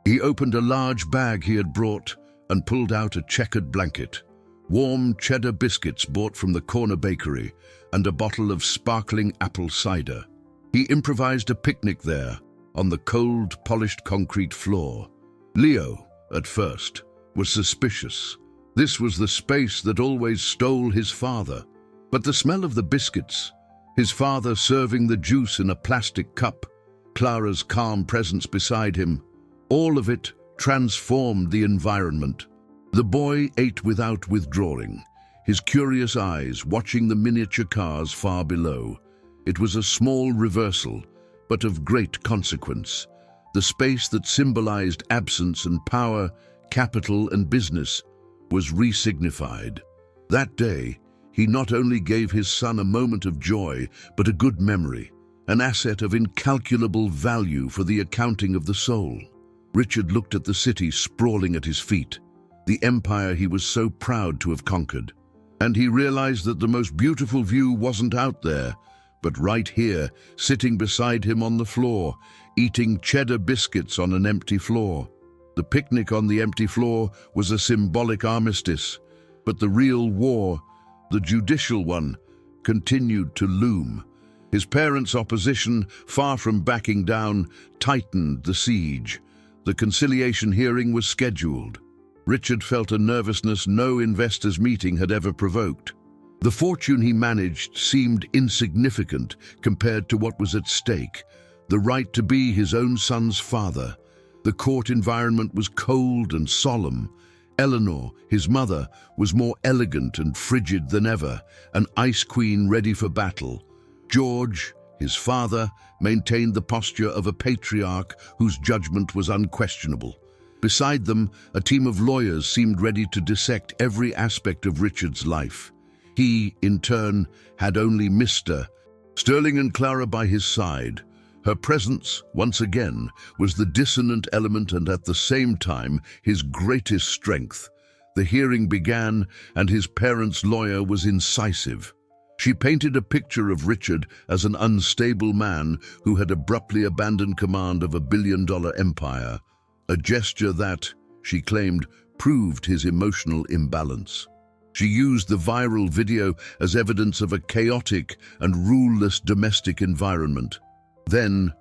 he opened a large bag he had brought and pulled out a checkered blanket, warm cheddar biscuits bought from the corner bakery, and a bottle of sparkling apple cider. He improvised a picnic there, on the cold, polished concrete floor. Leo, at first, was suspicious. This was the space that always stole his father. But the smell of the biscuits, his father serving the juice in a plastic cup, Clara's calm presence beside him, all of it transformed the environment. The boy ate without withdrawing, his curious eyes watching the miniature cars far below. It was a small reversal, but of great consequence. The space that symbolized absence and power, capital and business, was resignified. That day, he not only gave his son a moment of joy, but a good memory, an asset of incalculable value for the accounting of the soul. Richard looked at the city sprawling at his feet, the empire he was so proud to have conquered. And he realized that the most beautiful view wasn't out there, but right here, sitting beside him on the floor, eating cheddar biscuits on an empty floor. The picnic on the empty floor was a symbolic armistice, but the real war, the judicial one, continued to loom. His parents' opposition, far from backing down, tightened the siege. The conciliation hearing was scheduled. Richard felt a nervousness no investors' meeting had ever provoked. The fortune he managed seemed insignificant compared to what was at stake, the right to be his own son's father. The court environment was cold and solemn. Eleanor, his mother, was more elegant and frigid than ever, an ice queen ready for battle. George, his father, maintained the posture of a patriarch whose judgment was unquestionable. Beside them, a team of lawyers seemed ready to dissect every aspect of Richard's life. He, in turn, had only Mr. Sterling and Clara by his side. Her presence, once again, was the dissonant element and at the same time his greatest strength. The hearing began, and his parents' lawyer was incisive. She painted a picture of Richard as an unstable man who had abruptly abandoned command of a billion-dollar empire, a gesture that, she claimed, proved his emotional imbalance. She used the viral video as evidence of a chaotic and ruleless domestic environment. Then,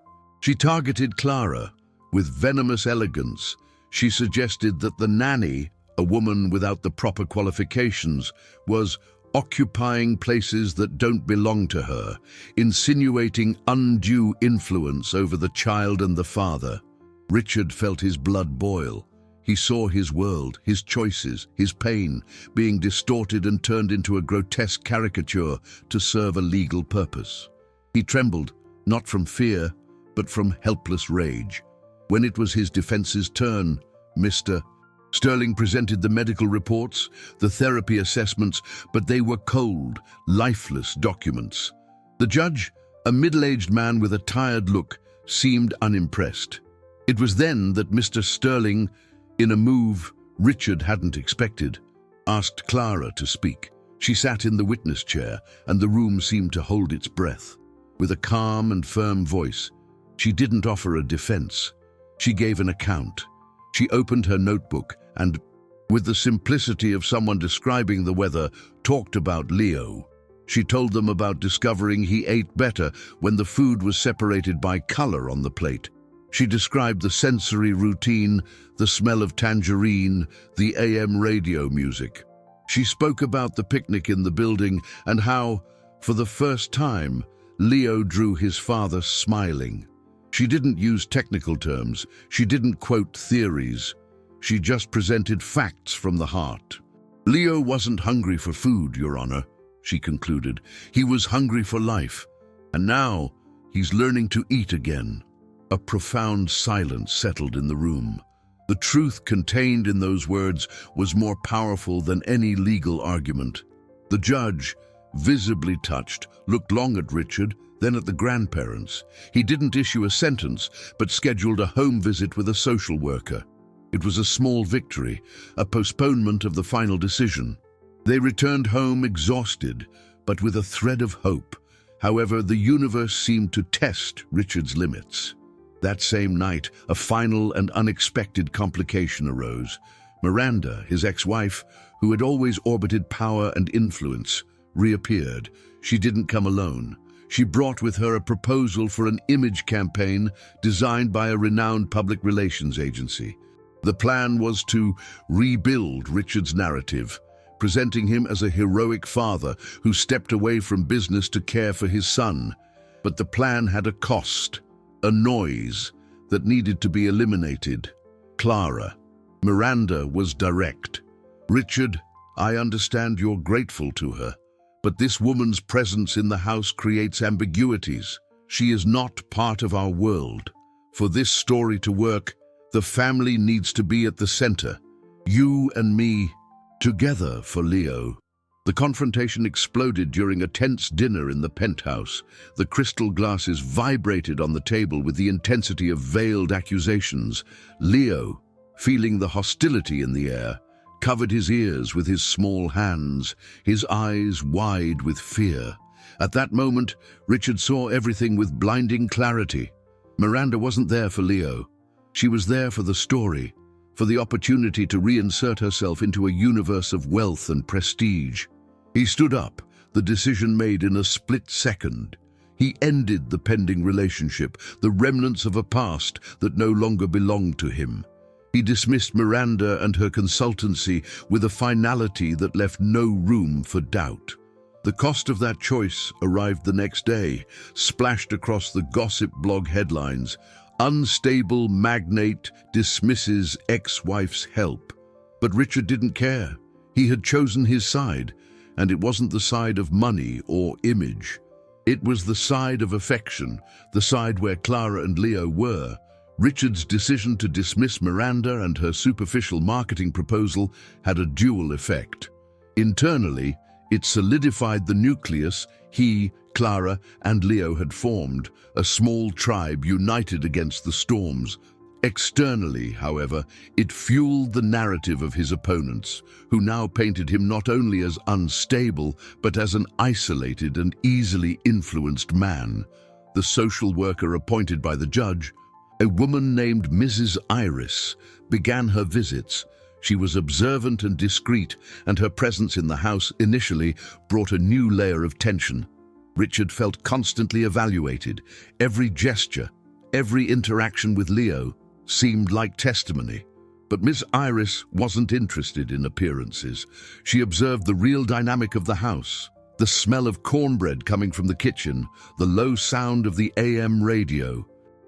she targeted Clara. With venomous elegance, she suggested that the nanny, a woman without the proper qualifications, was occupying places that don't belong to her, insinuating undue influence over the child and the father. Richard felt his blood boil. He saw his world, his choices, his pain, being distorted and turned into a grotesque caricature to serve a legal purpose. He trembled, not from fear, but from helpless rage. When it was his defense's turn, Mr. Sterling presented the medical reports, the therapy assessments, but they were cold, lifeless documents. The judge, A middle-aged man with a tired look seemed unimpressed. It was then that Mr. Sterling, in a move Richard hadn't expected, asked Clara to speak. She sat in the witness chair, and the room seemed to hold its breath. With a calm and firm voice, she didn't offer a defense. She gave an account. She opened her notebook and, with the simplicity of someone describing the weather, talked about Leo. She told them about discovering he ate better when the food was separated by color on the plate. She described the sensory routine, the smell of tangerine, the AM radio music. She spoke about the picnic in the building and how, for the first time, Leo drew his father smiling. She didn't use technical terms. She didn't quote theories. She just presented facts from the heart. Leo wasn't hungry for food, Your Honor, she concluded. He was hungry for life, and now he's learning to eat again. A profound silence settled in the room. The truth contained in those words was more powerful than any legal argument. The judge, visibly touched, looked long at Richard, then at the grandparents. He didn't issue a sentence, but scheduled a home visit with a social worker. It was a small victory, a postponement of the final decision. They returned home exhausted, but with a thread of hope. However, the universe seemed to test Richard's limits. That same night, a final and unexpected complication arose. Miranda, his ex-wife, who had always orbited power and influence, reappeared. She didn't come alone. She brought with her a proposal for an image campaign designed by a renowned public relations agency. The plan was to rebuild Richard's narrative, presenting him as a heroic father who stepped away from business to care for his son. But the plan had a cost, a noise that needed to be eliminated. Clara. Miranda was direct. Richard, I understand you're grateful to her, but this woman's presence in the house creates ambiguities. She is not part of our world. For this story to work, the family needs to be at the center. You and me, together for Leo. The confrontation exploded during a tense dinner in the penthouse. The crystal glasses vibrated on the table with the intensity of veiled accusations. Leo, feeling the hostility in the air, covered his ears with his small hands, his eyes wide with fear. At that moment, Richard saw everything with blinding clarity. Miranda wasn't there for Leo. She was there for the story, for the opportunity to reinsert herself into a universe of wealth and prestige. He stood up, the decision made in a split second. He ended the pending relationship, the remnants of a past that no longer belonged to him. He dismissed Miranda and her consultancy with a finality that left no room for doubt. The cost of that choice arrived the next day, splashed across the gossip blog headlines. Unstable magnate dismisses ex-wife's help. But Richard didn't care. He had chosen his side, and it wasn't the side of money or image. It was the side of affection, the side where Clara and Leo were. Richard's decision to dismiss Miranda and her superficial marketing proposal had a dual effect. Internally, it solidified the nucleus he, Clara, and Leo had formed, a small tribe united against the storms. Externally, however, it fueled the narrative of his opponents, who now painted him not only as unstable, but as an isolated and easily influenced man. The social worker appointed by the judge, a woman named Mrs. Iris, began her visits. She was observant and discreet, and her presence in the house initially brought a new layer of tension. Richard felt constantly evaluated. Every gesture, every interaction with Leo seemed like testimony. But Miss Iris wasn't interested in appearances. She observed the real dynamic of the house, the smell of cornbread coming from the kitchen, the low sound of the AM radio,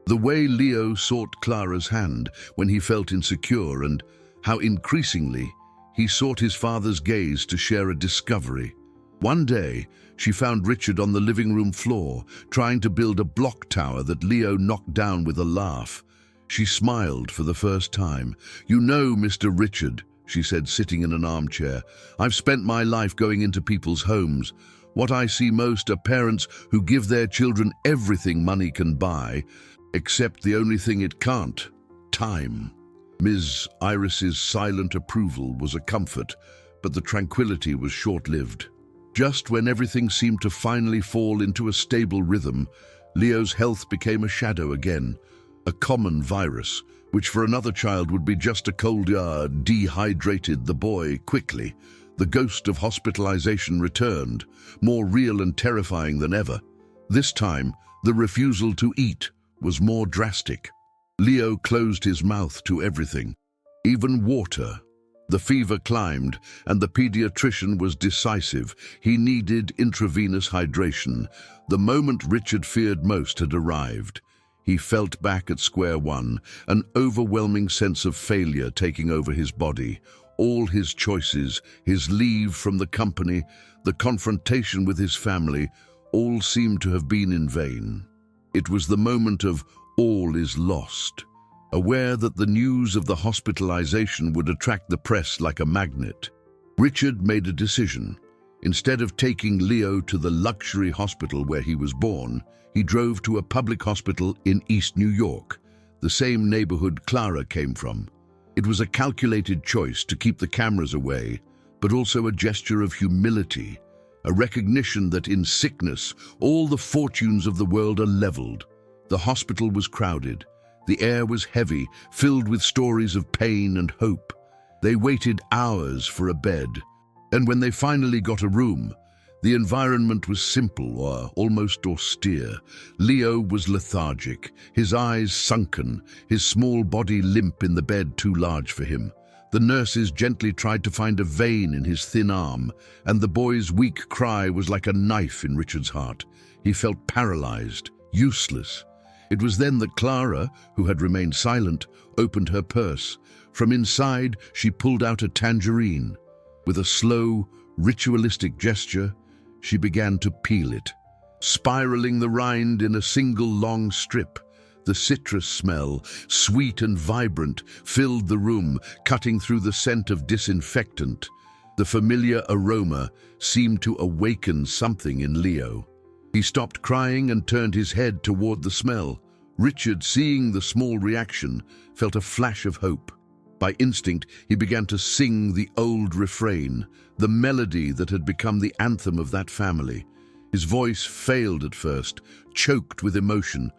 the way Leo sought Clara's hand when he felt insecure, and how increasingly he sought his father's gaze to share a discovery. One day, she found Richard on the living room floor, trying to build a block tower that Leo knocked down with a laugh. She smiled for the first time. "You know, Mr. Richard," she said, sitting in an armchair, "I've spent my life going into people's homes, What I see most are parents who give their children everything money can buy, except the only thing it can't: time. Ms. Iris's silent approval was a comfort, but the tranquility was short-lived. Just when everything seemed to finally fall into a stable rhythm, Leo's health became a shadow again, a common virus, which for another child would be just a cold, dehydrated the boy quickly. The ghost of hospitalization returned, more real and terrifying than ever. This time, the refusal to eat was more drastic. Leo closed his mouth to everything, even water. The fever climbed, and the pediatrician was decisive. He needed intravenous hydration. The moment Richard feared most had arrived. He felt back at square one, an overwhelming sense of failure taking over his body. All his choices, his leave from the company, the confrontation with his family, all seemed to have been in vain. It was the moment of all is lost. Aware that the news of the hospitalization would attract the press like a magnet, Richard made a decision. Instead of taking Leo to the luxury hospital where he was born, he drove to a public hospital in East New York, the same neighborhood Clara came from. It was a calculated choice to keep the cameras away, but also a gesture of humility, a recognition that in sickness, all the fortunes of the world are leveled. The hospital was crowded. The air was heavy, filled with stories of pain and hope. They waited hours for a bed, and when they finally got a room, the environment was simple or almost austere. Leo was lethargic, his eyes sunken, his small body limp in the bed too large for him. The nurses gently tried to find a vein in his thin arm, and the boy's weak cry was like a knife in Richard's heart. He felt paralyzed, useless. It was then that Clara, who had remained silent, opened her purse. From inside, she pulled out a tangerine. With a slow, ritualistic gesture, she began to peel it, spiraling the rind in a single long strip. The citrus smell, sweet and vibrant, filled the room, cutting through the scent of disinfectant. The familiar aroma seemed to awaken something in Leo. He stopped crying and turned his head toward the smell. Richard, seeing the small reaction, felt a flash of hope. By instinct, he began to sing the old refrain, the melody that had become the anthem of that family. His voice failed at first, choked with emotion,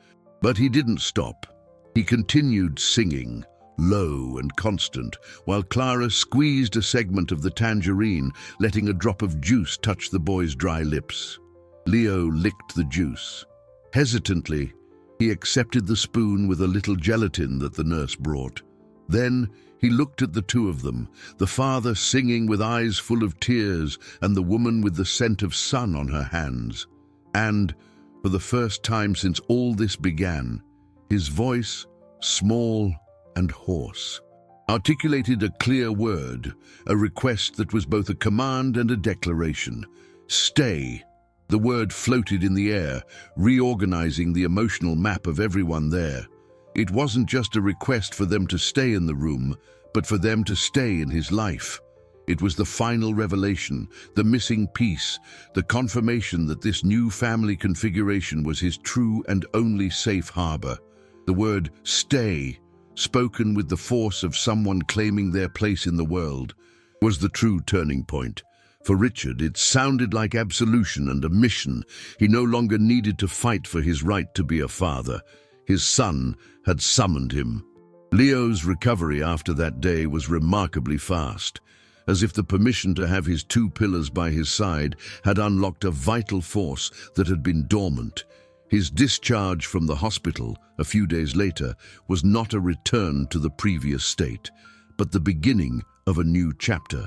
but he didn't stop. He continued singing, low and constant, while Clara squeezed a segment of the tangerine, letting a drop of juice touch the boy's dry lips. Leo licked the juice. Hesitantly, he accepted the spoon with a little gelatin that the nurse brought. Then he looked at the two of them, the father singing with eyes full of tears and the woman with the scent of sun on her hands. And, for the first time since all this began, his voice, small and hoarse, articulated a clear word, a request that was both a command and a declaration. Stay. The word floated in the air, reorganizing the emotional map of everyone there. It wasn't just a request for them to stay in the room, but for them to stay in his life. It was the final revelation, the missing piece, the confirmation that this new family configuration was his true and only safe harbor. The word stay, spoken with the force of someone claiming their place in the world, was the true turning point. For Richard, it sounded like absolution and a mission. He no longer needed to fight for his right to be a father. His son had summoned him. Leo's recovery after that day was remarkably fast, as if the permission to have his two pillars by his side had unlocked a vital force that had been dormant. His discharge from the hospital, a few days later, was not a return to the previous state, but the beginning of a new chapter,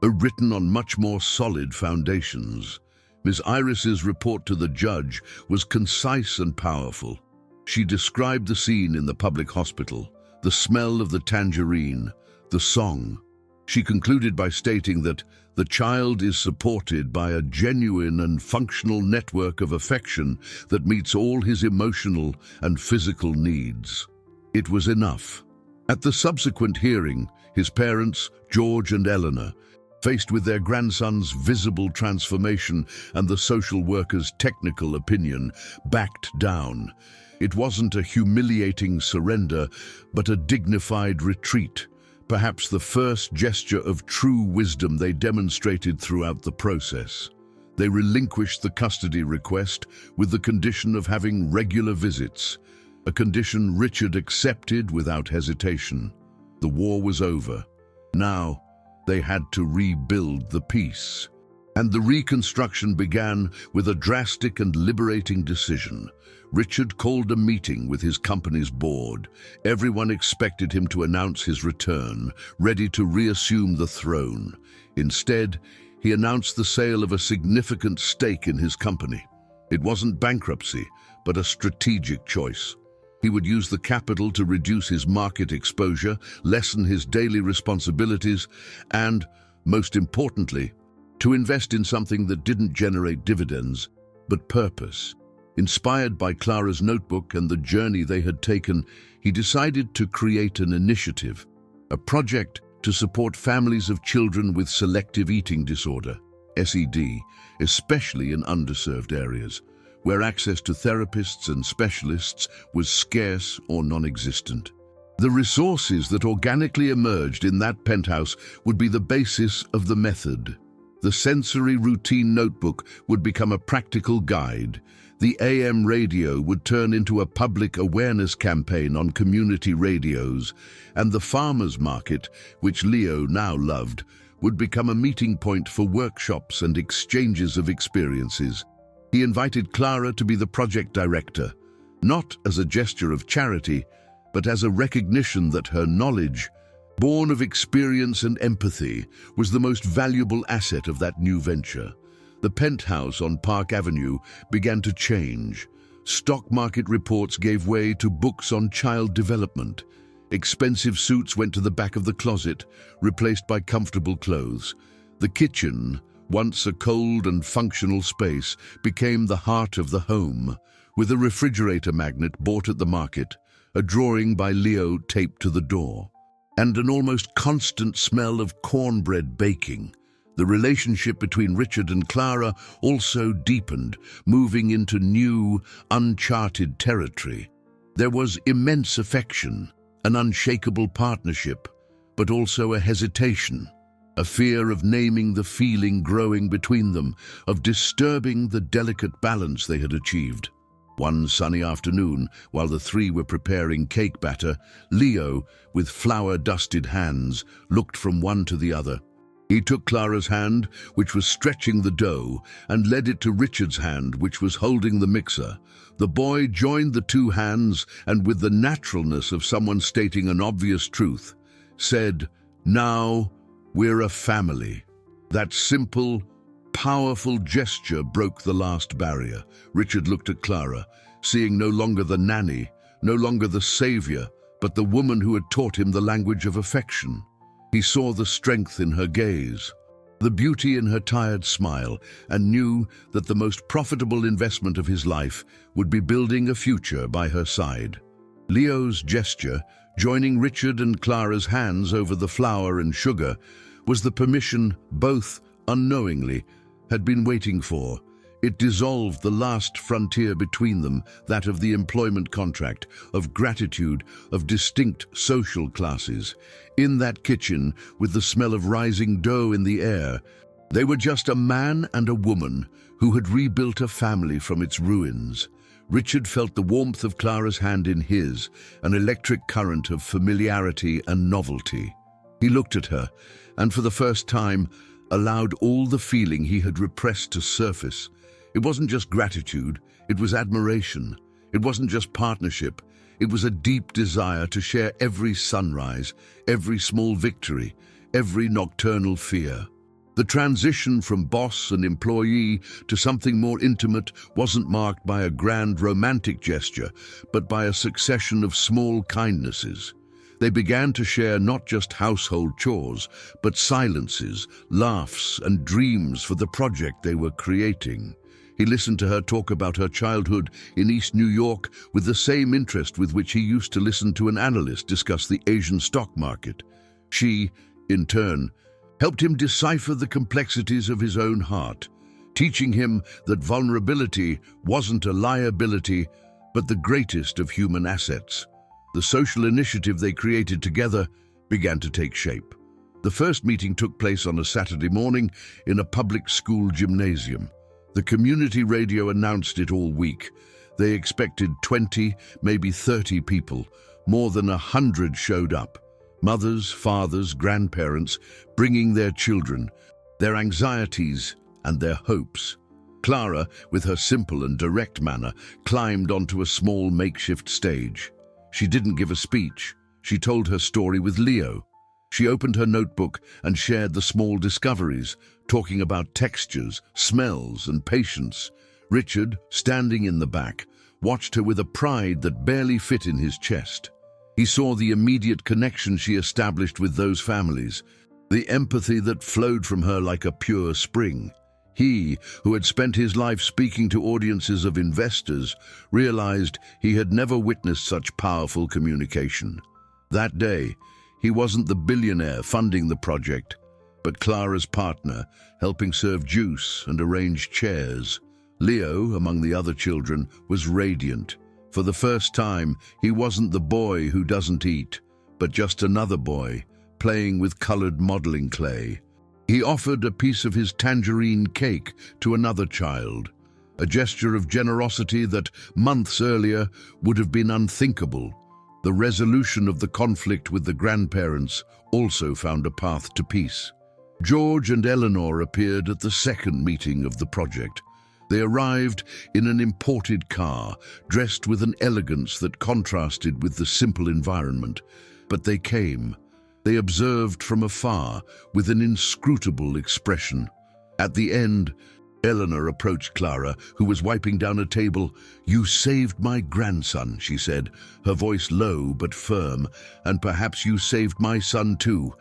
written on much more solid foundations. Ms. Iris's report to the judge was concise and powerful. She described the scene in the public hospital, the smell of the tangerine, the song. She concluded by stating that the child is supported by a genuine and functional network of affection that meets all his emotional and physical needs. It was enough. At the subsequent hearing, his parents, George and Eleanor, Faced with their grandson's visible transformation and the social worker's technical opinion, backed down. It wasn't a humiliating surrender, but a dignified retreat, perhaps the first gesture of true wisdom they demonstrated throughout the process. They relinquished the custody request with the condition of having regular visits, a condition Richard accepted without hesitation. The war was over. Now, they had to rebuild the peace. And the reconstruction began with a drastic and liberating decision. Richard called a meeting with his company's board. Everyone expected him to announce his return, ready to reassume the throne. Instead, he announced the sale of a significant stake in his company. It wasn't bankruptcy, but a strategic choice. He would use the capital to reduce his market exposure, lessen his daily responsibilities, and, most importantly, to invest in something that didn't generate dividends, but purpose. Inspired by Clara's notebook and the journey they had taken, he decided to create an initiative, a project to support families of children with selective eating disorder, SED, especially in underserved areas, where access to therapists and specialists was scarce or non-existent. The resources that organically emerged in that penthouse would be the basis of the method. The sensory routine notebook would become a practical guide. The AM radio would turn into a public awareness campaign on community radios, and the farmers market, which Leo now loved, would become a meeting point for workshops and exchanges of experiences. He invited Clara to be the project director, not as a gesture of charity, but as a recognition that her knowledge, born of experience and empathy, was the most valuable asset of that new venture. The penthouse on Park Avenue began to change. Stock market reports gave way to books on child development. Expensive suits went to the back of the closet, replaced by comfortable clothes. The kitchen, once a cold and functional space, became the heart of the home, with a refrigerator magnet bought at the market, a drawing by Leo taped to the door, and an almost constant smell of cornbread baking. The relationship between Richard and Clara also deepened, moving into new, uncharted territory. There was immense affection, an unshakable partnership, but also a hesitation, a fear of naming the feeling growing between them, of disturbing the delicate balance they had achieved. One sunny afternoon, while the three were preparing cake batter, Leo, with flour-dusted hands, looked from one to the other. He took Clara's hand, which was stretching the dough, and led it to Richard's hand, which was holding the mixer. The boy joined the two hands and, with the naturalness of someone stating an obvious truth, said, "Now we're a family." That simple, powerful gesture broke the last barrier. Richard looked at Clara, seeing no longer the nanny, no longer the savior, but the woman who had taught him the language of affection. He saw the strength in her gaze, the beauty in her tired smile, and knew that the most profitable investment of his life would be building a future by her side. Leo's gesture, joining Richard and Clara's hands over the flour and sugar, was the permission both, unknowingly, had been waiting for. It dissolved the last frontier between them, that of the employment contract, of gratitude, of distinct social classes. In that kitchen, with the smell of rising dough in the air, they were just a man and a woman who had rebuilt a family from its ruins. Richard felt the warmth of Clara's hand in his, an electric current of familiarity and novelty. He looked at her, and for the first time, allowed all the feeling he had repressed to surface. It wasn't just gratitude, it was admiration. It wasn't just partnership, it was a deep desire to share every sunrise, every small victory, every nocturnal fear. The transition from boss and employee to something more intimate wasn't marked by a grand romantic gesture, but by a succession of small kindnesses. They began to share not just household chores, but silences, laughs, and dreams for the project they were creating. He listened to her talk about her childhood in East New York with the same interest with which he used to listen to an analyst discuss the Asian stock market. She, in turn, helped him decipher the complexities of his own heart, teaching him that vulnerability wasn't a liability, but the greatest of human assets. The social initiative they created together began to take shape. The first meeting took place on a Saturday morning in a public school gymnasium. The community radio announced it all week. They expected 20, maybe 30 people. More than 100 showed up. Mothers, fathers, grandparents, bringing their children, their anxieties and their hopes. Clara, with her simple and direct manner, climbed onto a small makeshift stage. She didn't give a speech. She told her story with Leo. She opened her notebook and shared the small discoveries, talking about textures, smells, and patience. Richard, standing in the back, watched her with a pride that barely fit in his chest. He saw the immediate connection she established with those families, the empathy that flowed from her like a pure spring. He, who had spent his life speaking to audiences of investors, realized he had never witnessed such powerful communication. That day, he wasn't the billionaire funding the project, but Clara's partner, helping serve juice and arrange chairs. Leo, among the other children, was radiant. For the first time, he wasn't the boy who doesn't eat, but just another boy, playing with colored modeling clay. He offered a piece of his tangerine cake to another child, a gesture of generosity that, months earlier, would have been unthinkable. The resolution of the conflict with the grandparents also found a path to peace. George and Eleanor appeared at the second meeting of the project. They arrived in an imported car, dressed with an elegance that contrasted with the simple environment. But they came. They observed from afar with an inscrutable expression. At the end, Eleanor approached Clara, who was wiping down a table. "You saved my grandson," she said, her voice low but firm, "and perhaps you saved my son too.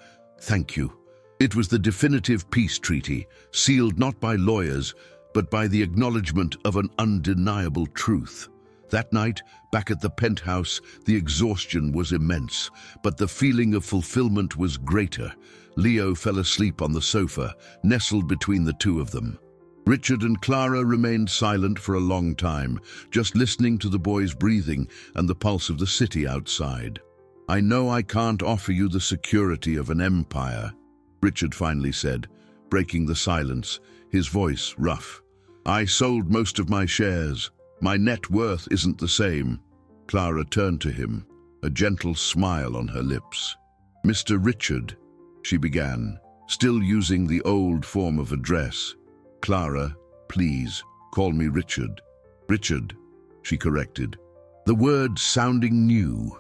Thank you." It was the definitive peace treaty, sealed not by lawyers, but by the acknowledgement of an undeniable truth. That night, back at the penthouse, the exhaustion was immense, but the feeling of fulfillment was greater. Leo fell asleep on the sofa, nestled between the two of them. Richard and Clara remained silent for a long time, just listening to the boy's breathing and the pulse of the city outside. "I know I can't offer you the security of an empire," Richard finally said, breaking the silence, his voice rough. "I sold most of my shares. My net worth isn't the same." Clara turned to him, a gentle smile on her lips. "Mr. Richard," she began, still using the old form of address. "Clara, please, call me Richard." "Richard," she corrected, the word sounding new.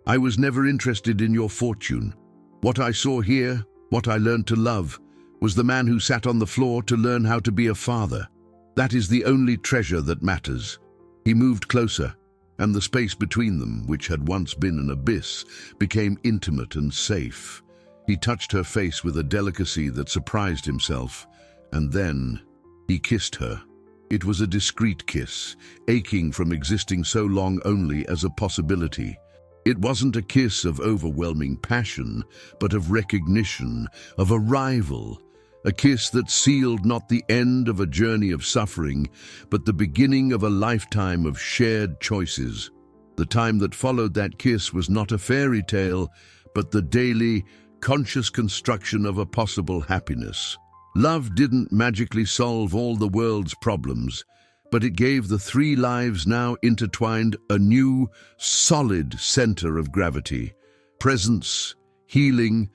"I was never interested in your fortune. What I saw here, what I learned to love, was the man who sat on the floor to learn how to be a father. That is the only treasure that matters." He moved closer, and the space between them, which had once been an abyss, became intimate and safe. He touched her face with a delicacy that surprised himself, and then he kissed her. It was a discreet kiss, aching from existing so long only as a possibility. It wasn't a kiss of overwhelming passion, but of recognition, of arrival. A kiss that sealed not the end of a journey of suffering, but the beginning of a lifetime of shared choices. The time that followed that kiss was not a fairy tale, but the daily, conscious construction of a possible happiness. Love didn't magically solve all the world's problems, but it gave the three lives now intertwined a new, solid center of gravity, presence, healing,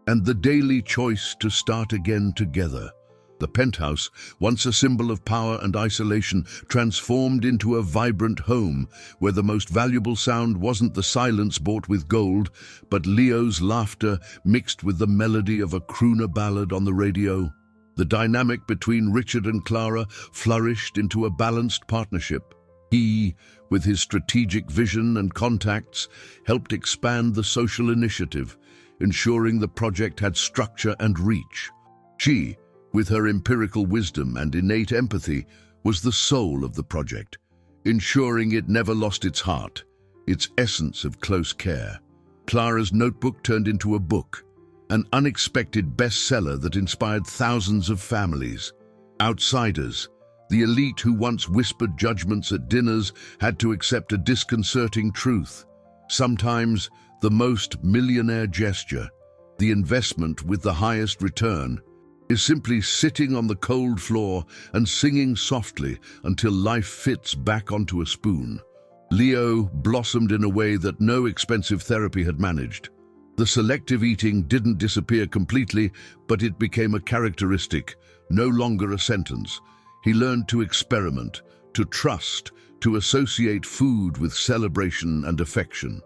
and the daily choice to start again together. The penthouse, once a symbol of power and isolation, transformed into a vibrant home where the most valuable sound wasn't the silence bought with gold, but Leo's laughter mixed with the melody of a crooner ballad on the radio. The dynamic between Richard and Clara flourished into a balanced partnership. He, with his strategic vision and contacts, helped expand the social initiative, ensuring the project had structure and reach. She, with her empirical wisdom and innate empathy, was the soul of the project, ensuring it never lost its heart, its essence of close care. Clara's notebook turned into a book, an unexpected bestseller that inspired thousands of families. Outsiders, the elite who once whispered judgments at dinners, had to accept a disconcerting truth. Sometimes the most millionaire gesture, the investment with the highest return, is simply sitting on the cold floor and singing softly until life fits back onto a spoon. Leo blossomed in a way that no expensive therapy had managed. The selective eating didn't disappear completely, but it became a characteristic, no longer a sentence. He learned to experiment, to trust, to associate food with celebration and affection.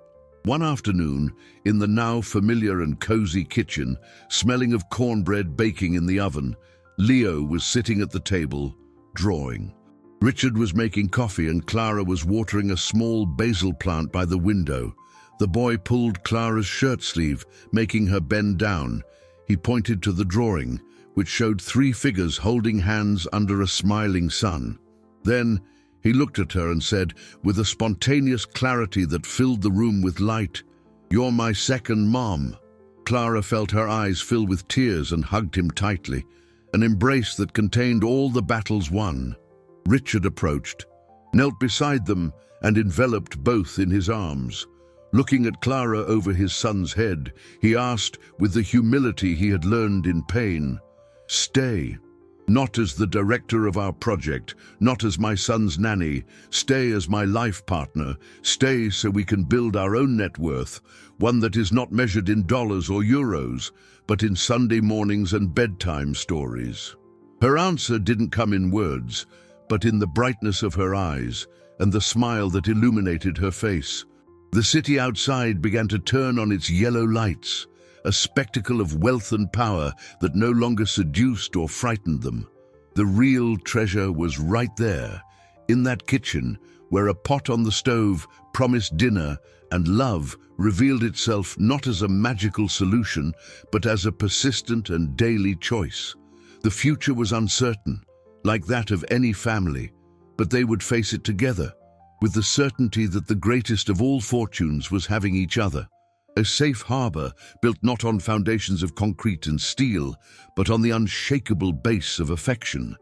One afternoon, in the now familiar and cozy kitchen, smelling of cornbread baking in the oven, Leo was sitting at the table, drawing. Richard was making coffee and Clara was watering a small basil plant by the window. The boy pulled Clara's shirt sleeve, making her bend down. He pointed to the drawing, which showed 3 figures holding hands under a smiling sun. Then he looked at her and said, with a spontaneous clarity that filled the room with light, "You're my second mom." Clara felt her eyes fill with tears and hugged him tightly, an embrace that contained all the battles won. Richard approached, knelt beside them, and enveloped both in his arms. Looking at Clara over his son's head, he asked, with the humility he had learned in pain, "Stay. Not as the director of our project, not as my son's nanny. Stay as my life partner. Stay so we can build our own net worth, one that is not measured in dollars or euros, but in Sunday mornings and bedtime stories." Her answer didn't come in words, but in the brightness of her eyes and the smile that illuminated her face. The city outside began to turn on its yellow lights, a spectacle of wealth and power that no longer seduced or frightened them. The real treasure was right there, in that kitchen, where a pot on the stove promised dinner and love revealed itself not as a magical solution, but as a persistent and daily choice. The future was uncertain, like that of any family, but they would face it together, with the certainty that the greatest of all fortunes was having each other. A safe harbor built not on foundations of concrete and steel, but on the unshakable base of affection.